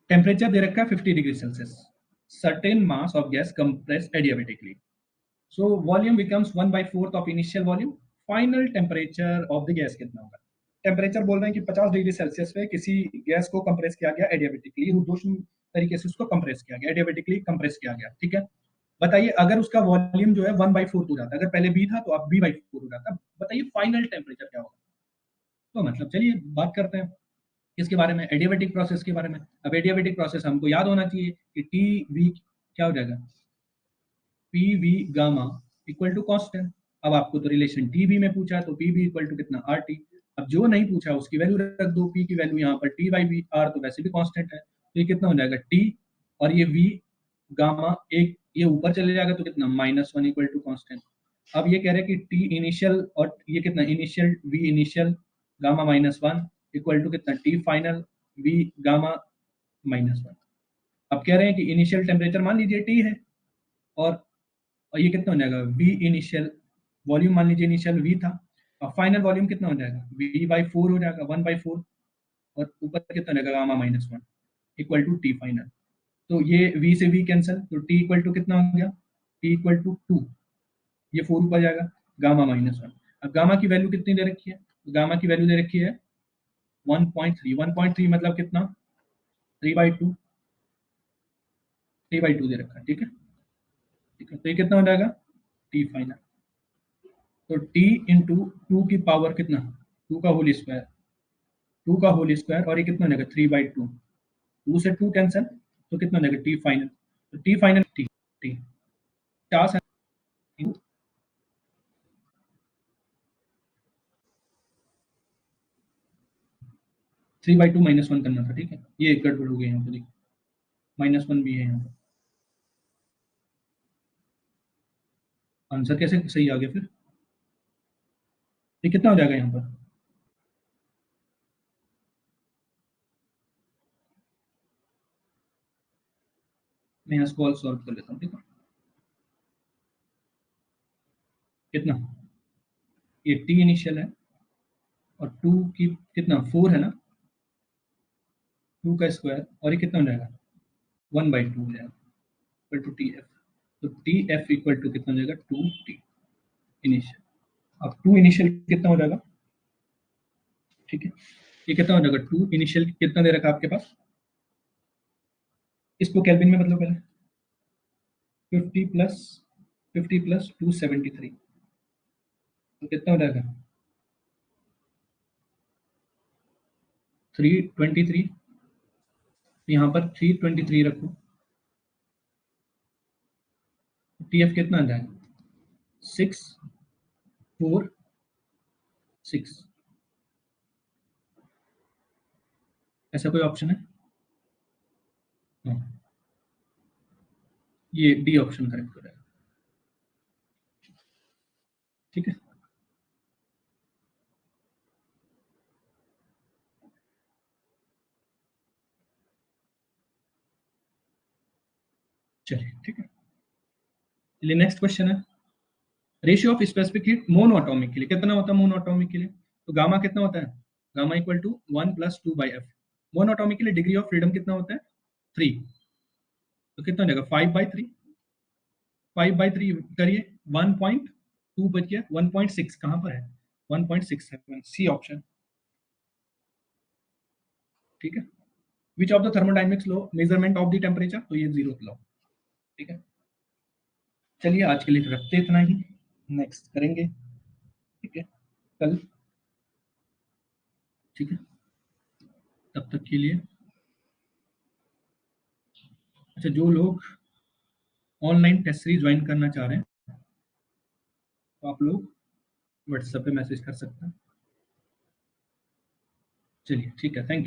Speaker 1: टेम्परेचर दे रखा है 50 degree Celsius, certain mass of gas compress adiabatically, so volume becomes 1/4 of initial volume, final temperature of the gas कितना होगा? टेम्परेचर बोल रहे हैं कि 50 डिग्री सेल्सियस पे किसी गैस को कंप्रेस किया गया एडियाबेटिकली, रुद्धोष्म तरीके से उसको कंप्रेस किया गया, एडियाबेटिकली कंप्रेस किया गया, ठीक है। बताइए अगर उसका वॉल्यूम जो है 1/4 हो जाता, अगर पहले बी था तो अब b/4 हो जाता, बताइए फाइनल टेम्परेचर क्या होगा? तो मतलब चलिए बात करते हैं किसके बारे में, एडियाबेटिक प्रोसेस के बारे में। अब एडियाबेटिक प्रोसेस हमको याद होना चाहिए कि टी वी क्या हो जाएगा, P V gamma equal to constant. अब आपको तो रिलेशन टी वी में पूछा है, तो पी वी इक्वल टू कितना आर टी। अब जो नहीं पूछा उसकी वैल्यू रख दो, पी की वैल्यू यहाँ पर टी बाई वी, आर तो वैसे भी कांस्टेंट है, तो ये कितना हो जाएगा टी, और ये वी गामा एक ये ऊपर चले जाएगा तो कितना -1 इक्वल टू कांस्टेंट। अब ये कह रहे हैं कि टी इनिशियल और ये कितना initial, V initial gamma -1 equal to कितना टी फाइनल वी गामा -1। अब कह रहे हैं कि इनिशियल टेम्परेचर मान लीजिए टी है, और ये कितना हो जाएगा वी इनिशियल, वॉल्यूम मान लीजिए इनिशियल वी था, और फाइनल वॉल्यूम कितना हो जाएगा v/4 हो जाएगा, 1/4, और ऊपर कितना हो जाएगा gamma -1 equal to T final. तो ये v से v कैंसिल, तो t इक्वल टू कितना हो गया, t इक्वल टू 2, ये 4 ऊपर जाएगा, गामा -1। अब गामा की वैल्यू कितनी दे रखी है, तो गामा की वैल्यू दे रखी है 1.3, 1.3 मतलब कितना 3/2, 3/2 दे रखा है, ठीक है, ठीक है, तो ये कितना हो जाएगा टी फाइनल। तो t इंटू टू की पावर कितना, टू का होल स्क्वायर, टू का होल स्क्वायर, और ये कितना हो जाएगा 3/2, टू से टू कैंसिल, तो कितना हो जाएगा टी फाइनल, तो टी फाइनल टी टी टास है 3/2 -1 करना था, ठीक है, ये एक गड़बड़ हो गई यहाँ पर, देखिए -1 भी है यहाँ पर, आंसर कैसे सही आ गया फिर, ये कितना हो जाएगा यहाँ पर, मैं यहाँ इसको सॉल्व कर लेता हूँ, ठीक है, कितना, ये टी इनिशियल है, और टू की कितना 4 है ना, टू का स्क्वायर, और ये कितना हो जाएगा 1/2 हो जाएगा, इक्वल टू टी एफ, तो टी एफ इक्वल टू कितना हो जाएगा 2t इनिशियल, अब 2 इनिशियल कितना हो जाएगा, ठीक है, ये कितना हो जाएगा 2 इनिशियल कितना दे रखा है आपके पास, इसको केल्विन में मतलब पहले 50 प्लस 273, तो कितना हो जाएगा 323, यहाँ पर 323 रखो, टी एफ कितना आ जाएगा 646, ऐसा कोई ऑप्शन है, हाँ, ये डी ऑप्शन करेक्ट हो जाएगा, ठीक है, चलिए ठीक है, चलिए नेक्स्ट क्वेश्चन है, ratio of specific heat mono atomic के लिए कितना होता है, मोनो एटॉमिक के लिए, तो गामा कितना होता है, gamma equal to 1 + 2/f, mono atomic के लिए डिग्री ऑफ फ्रीडम कितना होता है 3, तो कितना हो जाएगा 5/3, 5/3 करिए 1.2 बच गया, 1.6 कहाँ पर है 1.67, सी ऑप्शन, ठीक है, which of the thermodynamics law measurement of the temperature, तो ये जीरो लॉ, ठीक है, चलिए आज के लिए रखते इतना ही, नेक्स्ट करेंगे, ठीक है, कल, ठीक है, तब तक के लिए, अच्छा जो लोग ऑनलाइन टेस्ट सीरीज ज्वाइन करना चाह रहे हैं, तो आप लोग व्हाट्सएप पे मैसेज कर सकते हैं, चलिए ठीक है, थैंक यू।